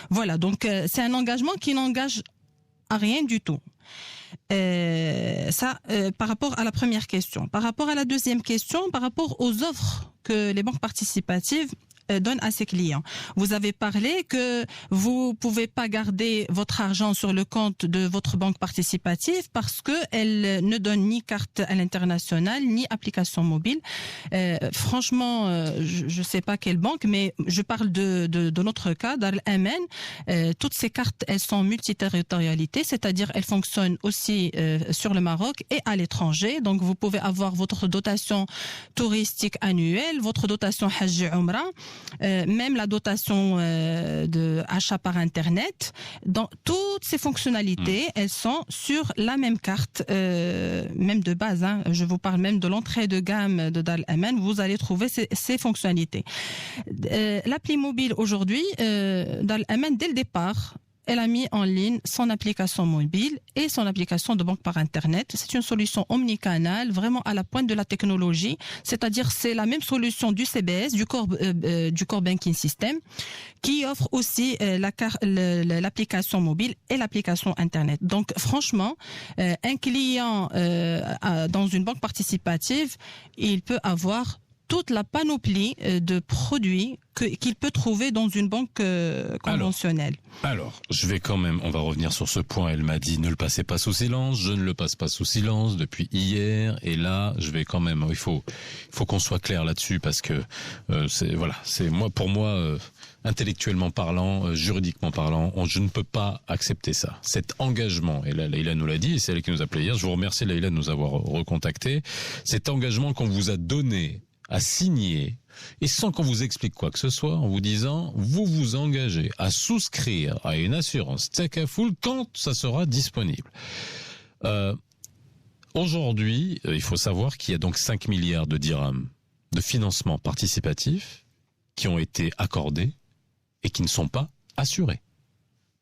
voilà. Donc c'est un engagement qui n'engage à rien du tout. Par rapport à la première question. Par rapport à la deuxième question, par rapport aux offres que les banques participatives donnent à ses clients. Vous avez parlé que vous pouvez pas garder votre argent sur le compte de votre banque participative parce que elle ne donne ni carte à l'international ni application mobile. Franchement, je sais pas quelle banque, mais je parle de notre cas, Dar el-Aman. Toutes ces cartes, elles sont multiterritorialité, c'est-à-dire elles fonctionnent aussi sur le Maroc et à l'étranger. Donc vous pouvez avoir votre dotation touristique annuelle, votre dotation Hajj et Umrah. Même la dotation de achat par internet, dans toutes ces fonctionnalités, elles sont sur la même carte, même de base. Je vous parle même de l'entrée de gamme de Dar el-Aman. Vous allez trouver ces fonctionnalités. L'appli mobile aujourd'hui, Dar el-Aman dès le départ, elle a mis en ligne son application mobile et son application de banque par Internet. C'est une solution omnicanale, vraiment à la pointe de la technologie. C'est-à-dire, c'est la même solution du CBS, du Core Banking System, qui offre aussi l'application mobile et l'application Internet. Donc, franchement, un client dans une banque participative, il peut avoir toute la panoplie de produits qu'il peut trouver dans une banque conventionnelle. Alors, on va revenir sur ce point. Elle m'a dit ne le passez pas sous silence. Je ne le passe pas sous silence depuis hier. Et là, il faut qu'on soit clair là-dessus parce que pour moi, intellectuellement parlant, juridiquement parlant, je ne peux pas accepter ça. Cet engagement, et là, Leïla nous l'a dit, et c'est elle qui nous a appelé hier. Je vous remercie, Leïla, de nous avoir recontacté. Cet engagement qu'on vous a donné à signer, et sans qu'on vous explique quoi que ce soit, en vous disant, vous vous engagez à souscrire à une assurance Takaful quand ça sera disponible. Aujourd'hui, il faut savoir qu'il y a donc 5 milliards de dirhams de financement participatif qui ont été accordés et qui ne sont pas assurés.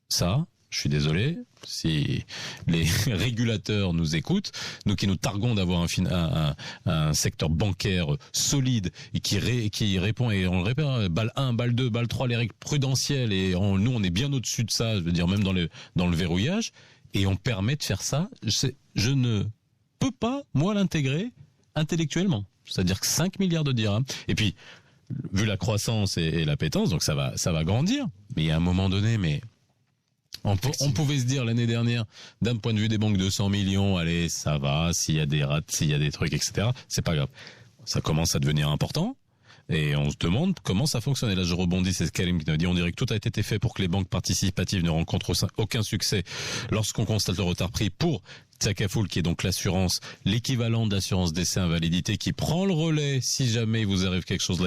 Ça, je suis désolé, si les régulateurs nous écoutent, nous qui nous targuons d'avoir un secteur bancaire solide et qui répond, et on le répète, balle 1, balle 2, balle 3, les règles prudentielles, et nous on est bien au-dessus de ça, je veux dire même dans le verrouillage, et on permet de faire ça, je ne peux pas, moi, l'intégrer intellectuellement. C'est-à-dire que 5 milliards de dirhams, et puis, vu la croissance et l'appétence, donc ça va grandir, mais il y a un moment donné, on pouvait se dire l'année dernière, d'un point de vue des banques, 200 millions, allez, ça va, s'il y a des rates, s'il y a des trucs, etc., c'est pas grave. Ça commence à devenir important, et on se demande comment ça fonctionne. Et là, je rebondis, c'est Karim qui nous dit, on dirait que tout a été fait pour que les banques participatives ne rencontrent aucun succès lorsqu'on constate le retard pris pour Takaful, qui est donc l'assurance, l'équivalent d'assurance décès invalidité, qui prend le relais si jamais il vous arrive quelque chose,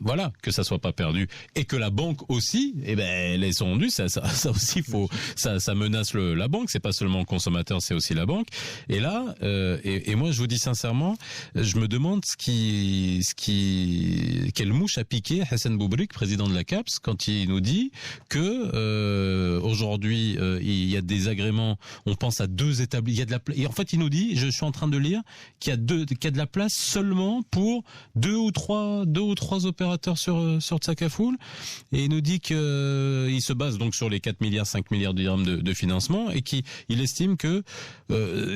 voilà, que ça soit pas perdu, et que la banque aussi, les sont rendus, ça aussi ça menace la banque, c'est pas seulement le consommateur, c'est aussi la banque. Et là, et moi je vous dis sincèrement, je me demande quelle mouche a piqué Hassan Boubrik, président de la CAPS, quand il nous dit que aujourd'hui il y a des agréments, on pense à 2 établissements, et en fait il nous dit, je suis en train de lire, qu'il y a de la place seulement pour 2 ou 3 opérateurs sur Takaful, et il nous dit que il se base donc sur les 5 milliards de dirhams de financement, et qu'il estime que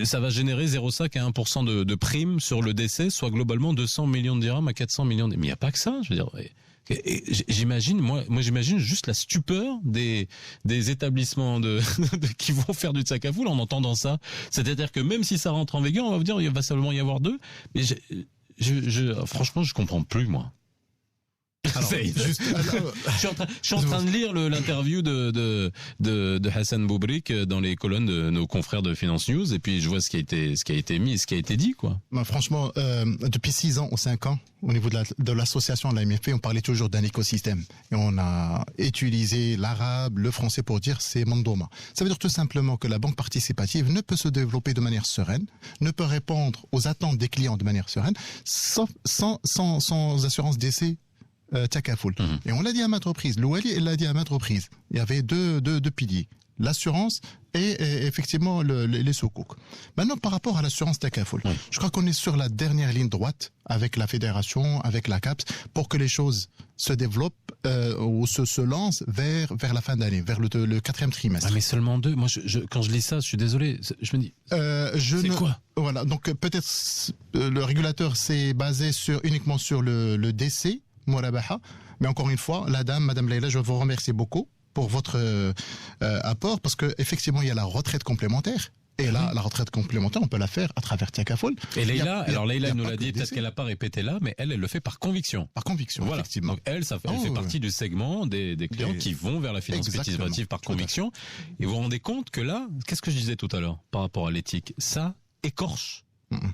ça va générer 0,5 à 1% de primes sur le décès, soit globalement 200 millions de dirhams à 400 millions de... Mais il n'y a pas que ça, je veux dire. Et j'imagine, moi j'imagine juste la stupeur des établissements qui vont faire du Takaful en entendant ça. C'est-à-dire que même si ça rentre en vigueur, on va vous dire il va seulement y avoir 2, mais franchement je comprends plus, moi. Alors, je suis en train de lire l'interview de Hassan Boubrik dans les colonnes de nos confrères de Finance News, et puis je vois ce qui a été mis, ce qui a été dit, quoi. Franchement, depuis 6 ans ou 5 ans, au niveau de l'association de la MFP, on parlait toujours d'un écosystème. Et on a utilisé l'arabe, le français pour dire c'est Mandoma. Ça veut dire tout simplement que la banque participative ne peut se développer de manière sereine, ne peut répondre aux attentes des clients de manière sereine, sans assurance décès. Takafoul. Et on l'a dit à maintes reprises. Louali, elle l'a dit à maintes reprises. Il y avait deux piliers. L'assurance et effectivement les soukouk. Maintenant, par rapport à l'assurance Takafoul, je crois qu'on est sur la dernière ligne droite avec la fédération, avec la CAPS, pour que les choses se développent ou se lancent vers la fin d'année, vers le 4e trimestre. Ah, mais seulement 2. Moi, quand je lis ça, je suis désolé. Je me dis, c'est quoi? Voilà. Donc peut-être le régulateur s'est basé uniquement sur le décès. Mourabaha. Mais encore une fois, Madame Leïla, je vous remercie beaucoup pour votre apport, parce que effectivement, il y a la retraite complémentaire. Et là, la retraite complémentaire, on peut la faire à travers Takafoul. Et Leïla, Leïla nous l'a dit, peut-être qu'elle n'a pas répété là, mais elle le fait par conviction. Par conviction, voilà. Effectivement. Donc elle fait partie du segment des clients qui vont vers la finance participative par conviction. Et vous vous rendez compte que là, qu'est-ce que je disais tout à l'heure par rapport à l'éthique? Ça écorche.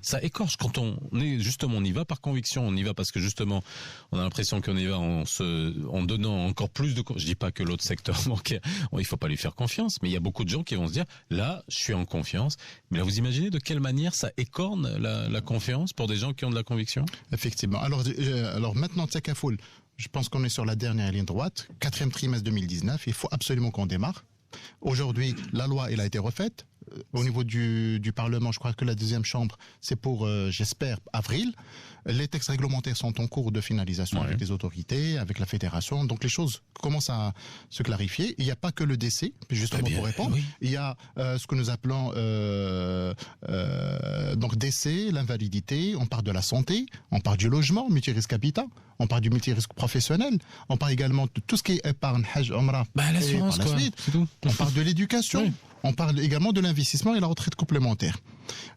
Ça écorche quand on y va par conviction, on y va parce que justement on a l'impression qu'on y va en donnant encore plus de. Je dis pas que l'autre secteur bancaire, il faut pas lui faire confiance, mais il y a beaucoup de gens qui vont se dire là je suis en confiance. Mais là vous imaginez de quelle manière ça écorne la confiance pour des gens qui ont de la conviction? Effectivement. Alors maintenant Takafoul, je pense qu'on est sur la dernière ligne droite, 4e trimestre 2019. Il faut absolument qu'on démarre. Aujourd'hui, la loi elle a été refaite. Au niveau du Parlement, je crois que la 2e chambre, c'est pour, j'espère, avril. Les textes réglementaires sont en cours de finalisation avec les autorités, avec la fédération. Donc les choses commencent à se clarifier. Il n'y a pas que le décès, justement pour répondre. Oui. Il y a ce que nous appelons donc décès, l'invalidité. On parle de la santé, on parle du logement, multirisque habitat, on parle du multirisque professionnel, on parle également de tout ce qui est épargne, hajj, umrah. L'assurance, quoi. C'est tout. On parle de l'éducation. Oui. On parle également de l'investissement et la retraite complémentaire.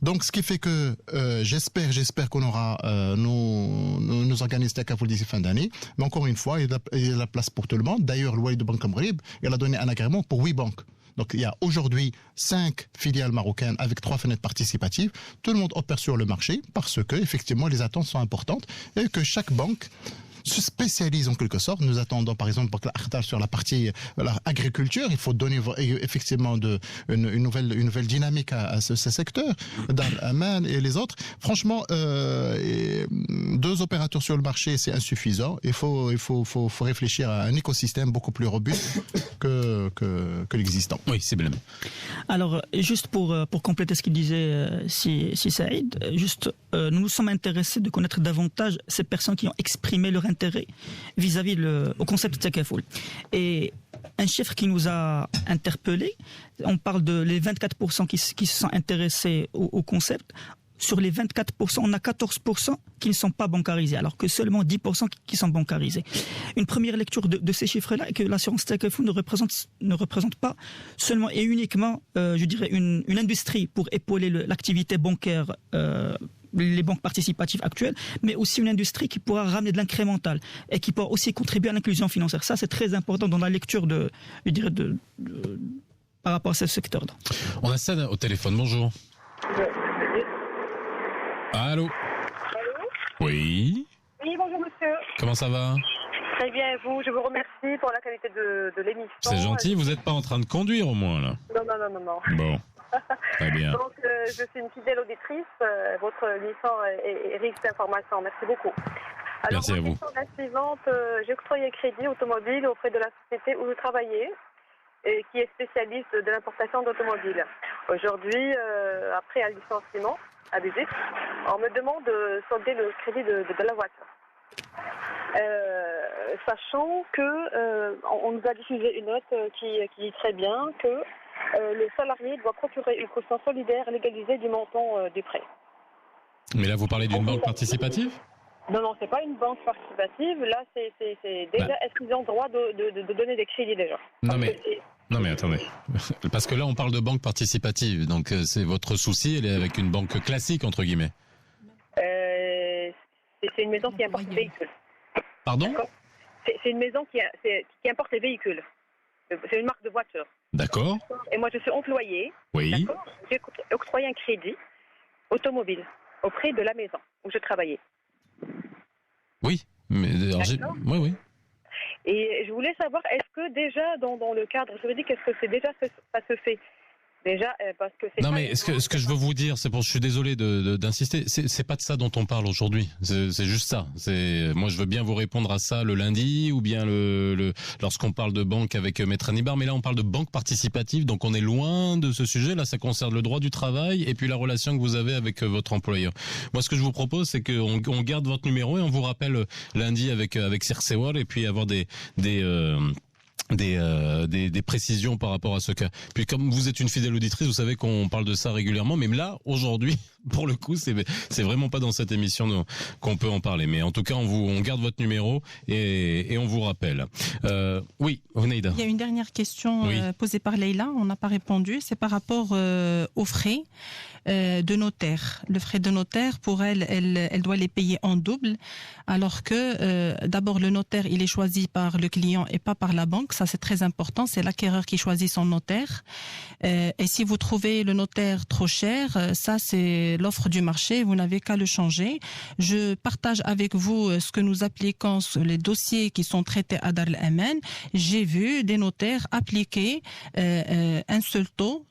Donc, ce qui fait que j'espère qu'on aura nos organismes Takafoul d'ici fin d'année. Mais encore une fois, il y a la place pour tout le monde. D'ailleurs, l'Ouaïd de Banque Mghrib, il a donné un agrément pour 8 banques. Donc, il y a aujourd'hui 5 filiales marocaines avec 3 fenêtres participatives. Tout le monde opère sur le marché parce que, effectivement, les attentes sont importantes et que chaque banque se spécialise en quelque sorte. Nous attendons par exemple sur la partie agriculture, il faut donner effectivement une nouvelle dynamique à ce secteur, Dar Aman et les autres. Franchement, 2 opérateurs sur le marché, c'est insuffisant. Il faut réfléchir à un écosystème beaucoup plus robuste que l'existant. Oui, c'est bien. Alors, juste pour compléter ce qu'il disait si Saïd, nous nous sommes intéressés de connaître davantage ces personnes qui ont exprimé leur intérêt vis-à-vis au concept de Takafoul. Et un chiffre qui nous a interpellés, on parle de les 24% qui se sont intéressés au concept. Sur les 24%, on a 14% qui ne sont pas bancarisés, alors que seulement 10% qui sont bancarisés. Une première lecture de ces chiffres-là est que l'assurance Takafoul ne représente pas seulement et uniquement, je dirais, une industrie pour épauler l'activité bancaire, les banques participatives actuelles, mais aussi une industrie qui pourra ramener de l'incrémental et qui pourra aussi contribuer à l'inclusion financière. Ça, c'est très important dans la lecture par rapport à ce secteur-là. On a ça au téléphone. Bonjour. Allô? Oui. Oui, bonjour monsieur. Comment ça va? Très bien, et vous? Je vous remercie pour la qualité de l'émission. C'est gentil, vous n'êtes pas en train de conduire au moins là? Non. Bon. Très bien. Donc, je suis une fidèle auditrice. Votre émission est riche d'informations. Merci beaucoup. Alors, merci à vous. La suivante, j'ai octroyé crédit automobile auprès de la société où je travaillais et qui est spécialiste de l'importation d'automobiles. Aujourd'hui, après un licenciement abusif, on me demande de solder le crédit de la voiture. Sachant que on nous a diffusé une note qui dit très bien que le salarié doit procurer une caution solidaire légalisée du montant du prêt. Mais là, vous parlez d'une banque participative? Non, c'est pas une banque participative. Là, c'est déjà, est-ce qu'ils ont le droit de donner des crédits déjà? Non mais attendez, parce que là on parle de banque participative, donc c'est votre souci, elle est avec une banque classique entre guillemets. C'est une maison qui importe des véhicules. Pardon? C'est une maison qui importe les véhicules. C'est une marque de voiture. D'accord. Et moi, je suis employée. Oui. D'accord. J'ai octroyé un crédit automobile auprès de la maison où je travaillais. Oui. Mais oui. Et je voulais savoir, est-ce que déjà dans le cadre juridique, est-ce que ça se fait déjà parce que c'est non mais ce que je veux vous dire, je suis désolé d'insister, c'est pas de ça dont on parle aujourd'hui. C'est juste ça. Moi je veux bien vous répondre à ça le lundi ou bien lorsqu'on parle de banque avec Maître Hannibal, mais là on parle de banque participative, donc on est loin de ce sujet. Là ça concerne le droit du travail et puis la relation que vous avez avec votre employeur. Moi ce que je vous propose c'est qu'on garde votre numéro et on vous rappelle lundi avec Cercewar et puis avoir des précisions par rapport à ce cas. Puis comme vous êtes une fidèle auditrice, vous savez qu'on parle de ça régulièrement, mais là aujourd'hui, pour le coup, c'est vraiment pas dans cette émission qu'on peut en parler. Mais en tout cas, on garde votre numéro et on vous rappelle. Oui, Huneida. Il y a une dernière question posée par Leïla, on n'a pas répondu. C'est par rapport aux frais de notaire. Le frais de notaire, pour elle doit les payer en double, alors que d'abord le notaire, il est choisi par le client et pas par la banque. Ça, c'est très important. C'est l'acquéreur qui choisit son notaire. Et si vous trouvez le notaire trop cher, ça, c'est l'offre du marché. Vous n'avez qu'à le changer. Je partage avec vous ce que nous appliquons sur les dossiers qui sont traités à Dar el-Aman. J'ai vu des notaires appliquer un seul taux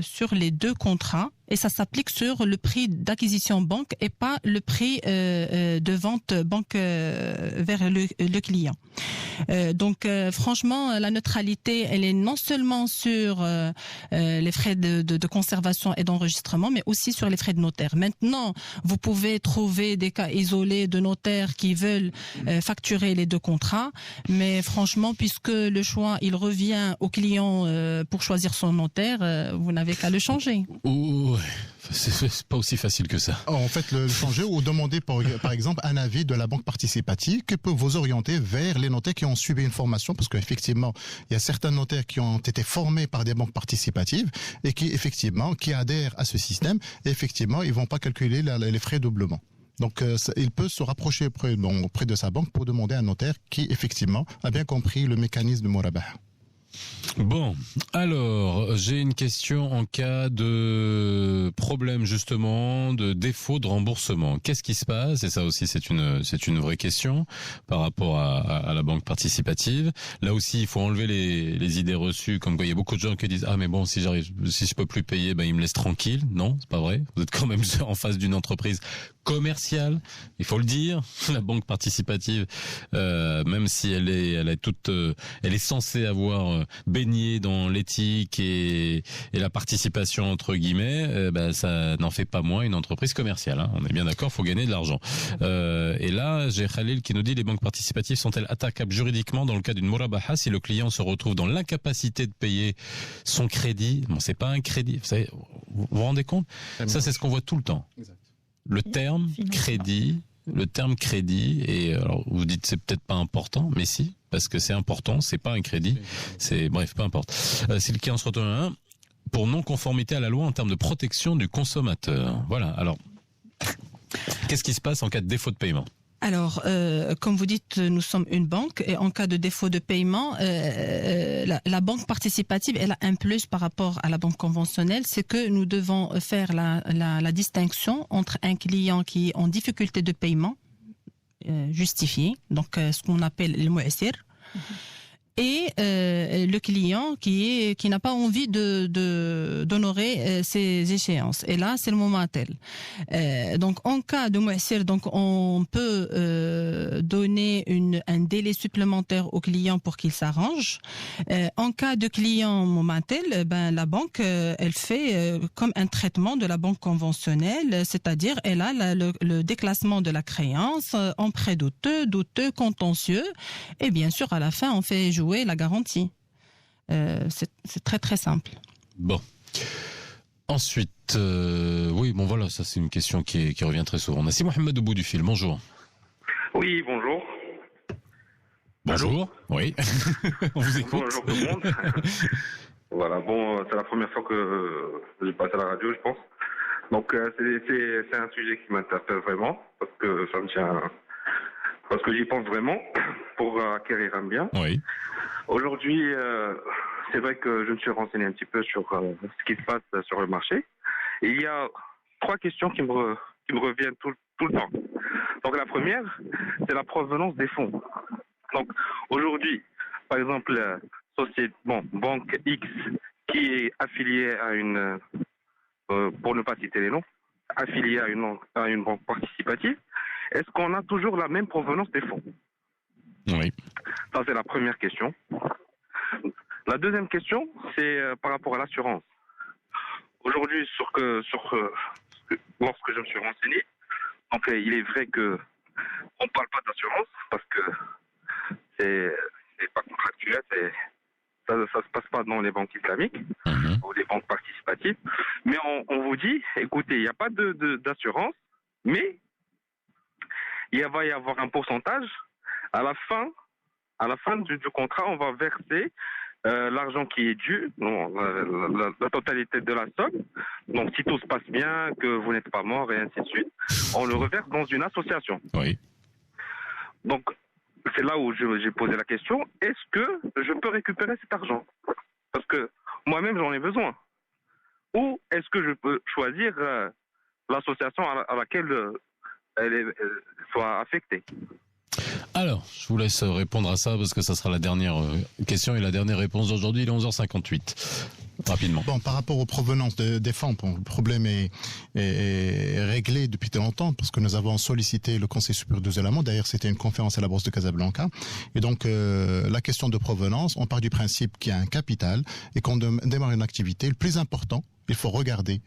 sur les deux contrats, et ça s'applique sur le prix d'acquisition banque et pas le prix de vente banque vers le client. Donc franchement, la neutralité, elle est non seulement sur les frais de conservation et d'enregistrement, mais aussi sur les frais de notaire. Maintenant, vous pouvez trouver des cas isolés de notaires qui veulent facturer les deux contrats, mais franchement, puisque le choix, il revient au client pour choisir son notaire, vous n'avez qu'à le changer. Ouais, c'est pas aussi facile que ça. En fait, le changer ou demander par exemple un avis de la banque participative qui peut vous orienter vers les notaires qui ont suivi une formation, parce qu'effectivement, il y a certains notaires qui ont été formés par des banques participatives et qui adhèrent à ce système. Et effectivement, ils vont pas calculer les frais doublement. Donc, il peut se rapprocher auprès de sa banque pour demander à un notaire qui, effectivement, a bien compris le mécanisme de Morabah. Bon, alors j'ai une question en cas de problème justement de défaut de remboursement. Qu'est-ce qui se passe? Et ça aussi c'est une vraie question par rapport à la banque participative. Là aussi il faut enlever les idées reçues, comme quoi il y a beaucoup de gens qui disent mais bon si je peux plus payer, ils me laissent tranquille. Non, c'est pas vrai. Vous êtes quand même en face d'une entreprise commerciale, il faut le dire. La banque participative, même si elle est censée avoir baigné dans l'éthique et la participation entre guillemets, ça n'en fait pas moins une entreprise commerciale. Hein. On est bien d'accord, faut gagner de l'argent. Et là, j'ai Khalil qui nous dit: les banques participatives sont-elles attaquables juridiquement dans le cas d'une murabaha si le client se retrouve dans l'incapacité de payer son crédit? Bon, c'est pas un crédit. Vous vous rendez compte? Ça, c'est ce qu'on voit tout le temps. Exact. Le terme crédit, et alors vous dites c'est peut-être pas important, mais si, parce que c'est important, c'est pas un crédit, bref, peu importe. Si le client se retrouve à un pour non-conformité à la loi en termes de protection du consommateur. Voilà, alors, qu'est-ce qui se passe en cas de défaut de paiement? Alors, comme vous dites, nous sommes une banque et en cas de défaut de paiement, la banque participative, elle a un plus par rapport à la banque conventionnelle, c'est que nous devons faire la distinction entre un client qui est en difficulté de paiement justifié, donc ce qu'on appelle le mu'assir, et le client qui n'a pas envie d'honorer ses échéances. Et là, c'est le moment tel. Donc, en cas de mu'assir, donc on peut donner un délai supplémentaire au client pour qu'il s'arrange. En cas de client moment tel, la banque, elle fait comme un traitement de la banque conventionnelle, c'est-à-dire elle a le déclassement de la créance en prêt douteux, contentieux, et bien sûr, à la fin, on fait jouer la garantie. C'est très très simple. Bon. Ensuite, oui, bon voilà, ça c'est une question qui revient très souvent. Nassim Mohamed au bout du fil, bonjour. Oui, bonjour. Bonjour, oui. On vous écoute. Bonjour tout le monde. Voilà, bon, c'est la première fois que je passe à la radio, je pense. Donc c'est un sujet qui m'interpelle vraiment, parce que ça me tient... Parce que j'y pense vraiment. pour acquérir un bien. Oui. Aujourd'hui, c'est vrai que je me suis renseigné un petit peu sur ce qui se passe sur le marché. Et il y a 3 questions qui me reviennent tout le temps. Donc la première, c'est la provenance des fonds. Donc aujourd'hui, par exemple, banque X qui est affiliée à une, pour ne pas citer les noms, affiliée à une banque participative, est-ce qu'on a toujours la même provenance des fonds? Oui. Ça, c'est la première question. La deuxième question, c'est par rapport à l'assurance. Aujourd'hui, lorsque je me suis renseigné, donc il est vrai que on parle pas d'assurance parce que c'est pas contractuel, ça se passe pas dans les banques islamiques ou les banques participatives. Mais on vous dit, écoutez, il n'y a pas d'assurance, mais il va y avoir un pourcentage. À la fin du contrat, on va verser l'argent qui est dû, la totalité de la somme. Donc, si tout se passe bien, que vous n'êtes pas mort et ainsi de suite, on le reverse dans une association. Oui. Donc, c'est là où j'ai posé la question, est-ce que je peux récupérer cet argent? Parce que moi-même, j'en ai besoin. Ou est-ce que je peux choisir l'association à laquelle elle soit affectée? Alors, je vous laisse répondre à ça parce que ça sera la dernière question et la dernière réponse d'aujourd'hui. Il est 11h58. Rapidement. Bon, par rapport aux provenances des fonds, le problème est réglé depuis longtemps parce que nous avons sollicité le Conseil supérieur des éléments. D'ailleurs, c'était une conférence à la Bourse de Casablanca. Et donc, la question de provenance, on part du principe qu'il y a un capital et qu'on démarre une activité. Le plus important, il faut regarder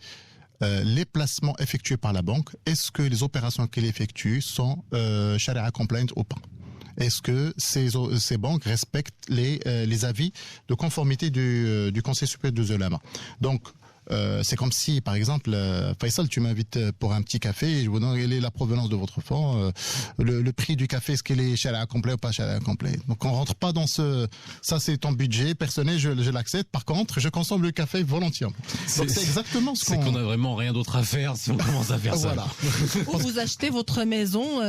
les placements effectués par la banque. Est-ce que les opérations qu'elle effectue sont Sharia compliant ou pas? Est-ce que ces banques respectent les avis de conformité du Conseil supérieur des ulémas? Donc, c'est comme si, par exemple, Faisal, tu m'invites pour un petit café et je vous demande quelle est la provenance de votre fonds, le prix du café, est-ce qu'il est Sharia complet ou pas Sharia complet? Donc on rentre pas dans ça c'est ton budget personnel, je l'accepte. Par contre, je consomme le café volontiers. Donc c'est exactement ce qu'on a vraiment rien d'autre à faire si on commence à faire voilà. ça. Ou vous achetez votre maison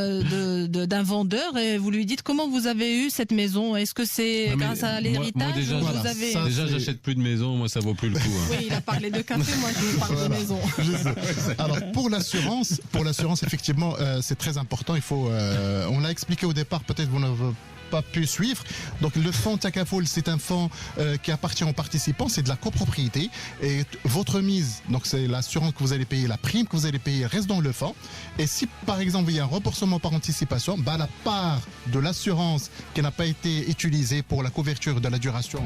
d'un vendeur et vous lui dites comment vous avez eu cette maison. Est-ce que c'est grâce à l'héritage? Moi déjà, vous avez... déjà j'achète plus de maison, moi ça vaut plus le coup. Hein. Oui, il a parlé de café, moi je vous parle de maison. Alors pour l'assurance, effectivement, c'est très important. Il faut, on l'a expliqué au départ, peut-être vous n'avez pas pu suivre. Donc le fonds Takafoul, c'est un fonds qui appartient aux participants, c'est de la copropriété et votre mise, donc c'est l'assurance que vous allez payer, la prime que vous allez payer reste dans le fonds. Et si par exemple il y a un remboursement par anticipation, la part de l'assurance qui n'a pas été utilisée pour la couverture de la duration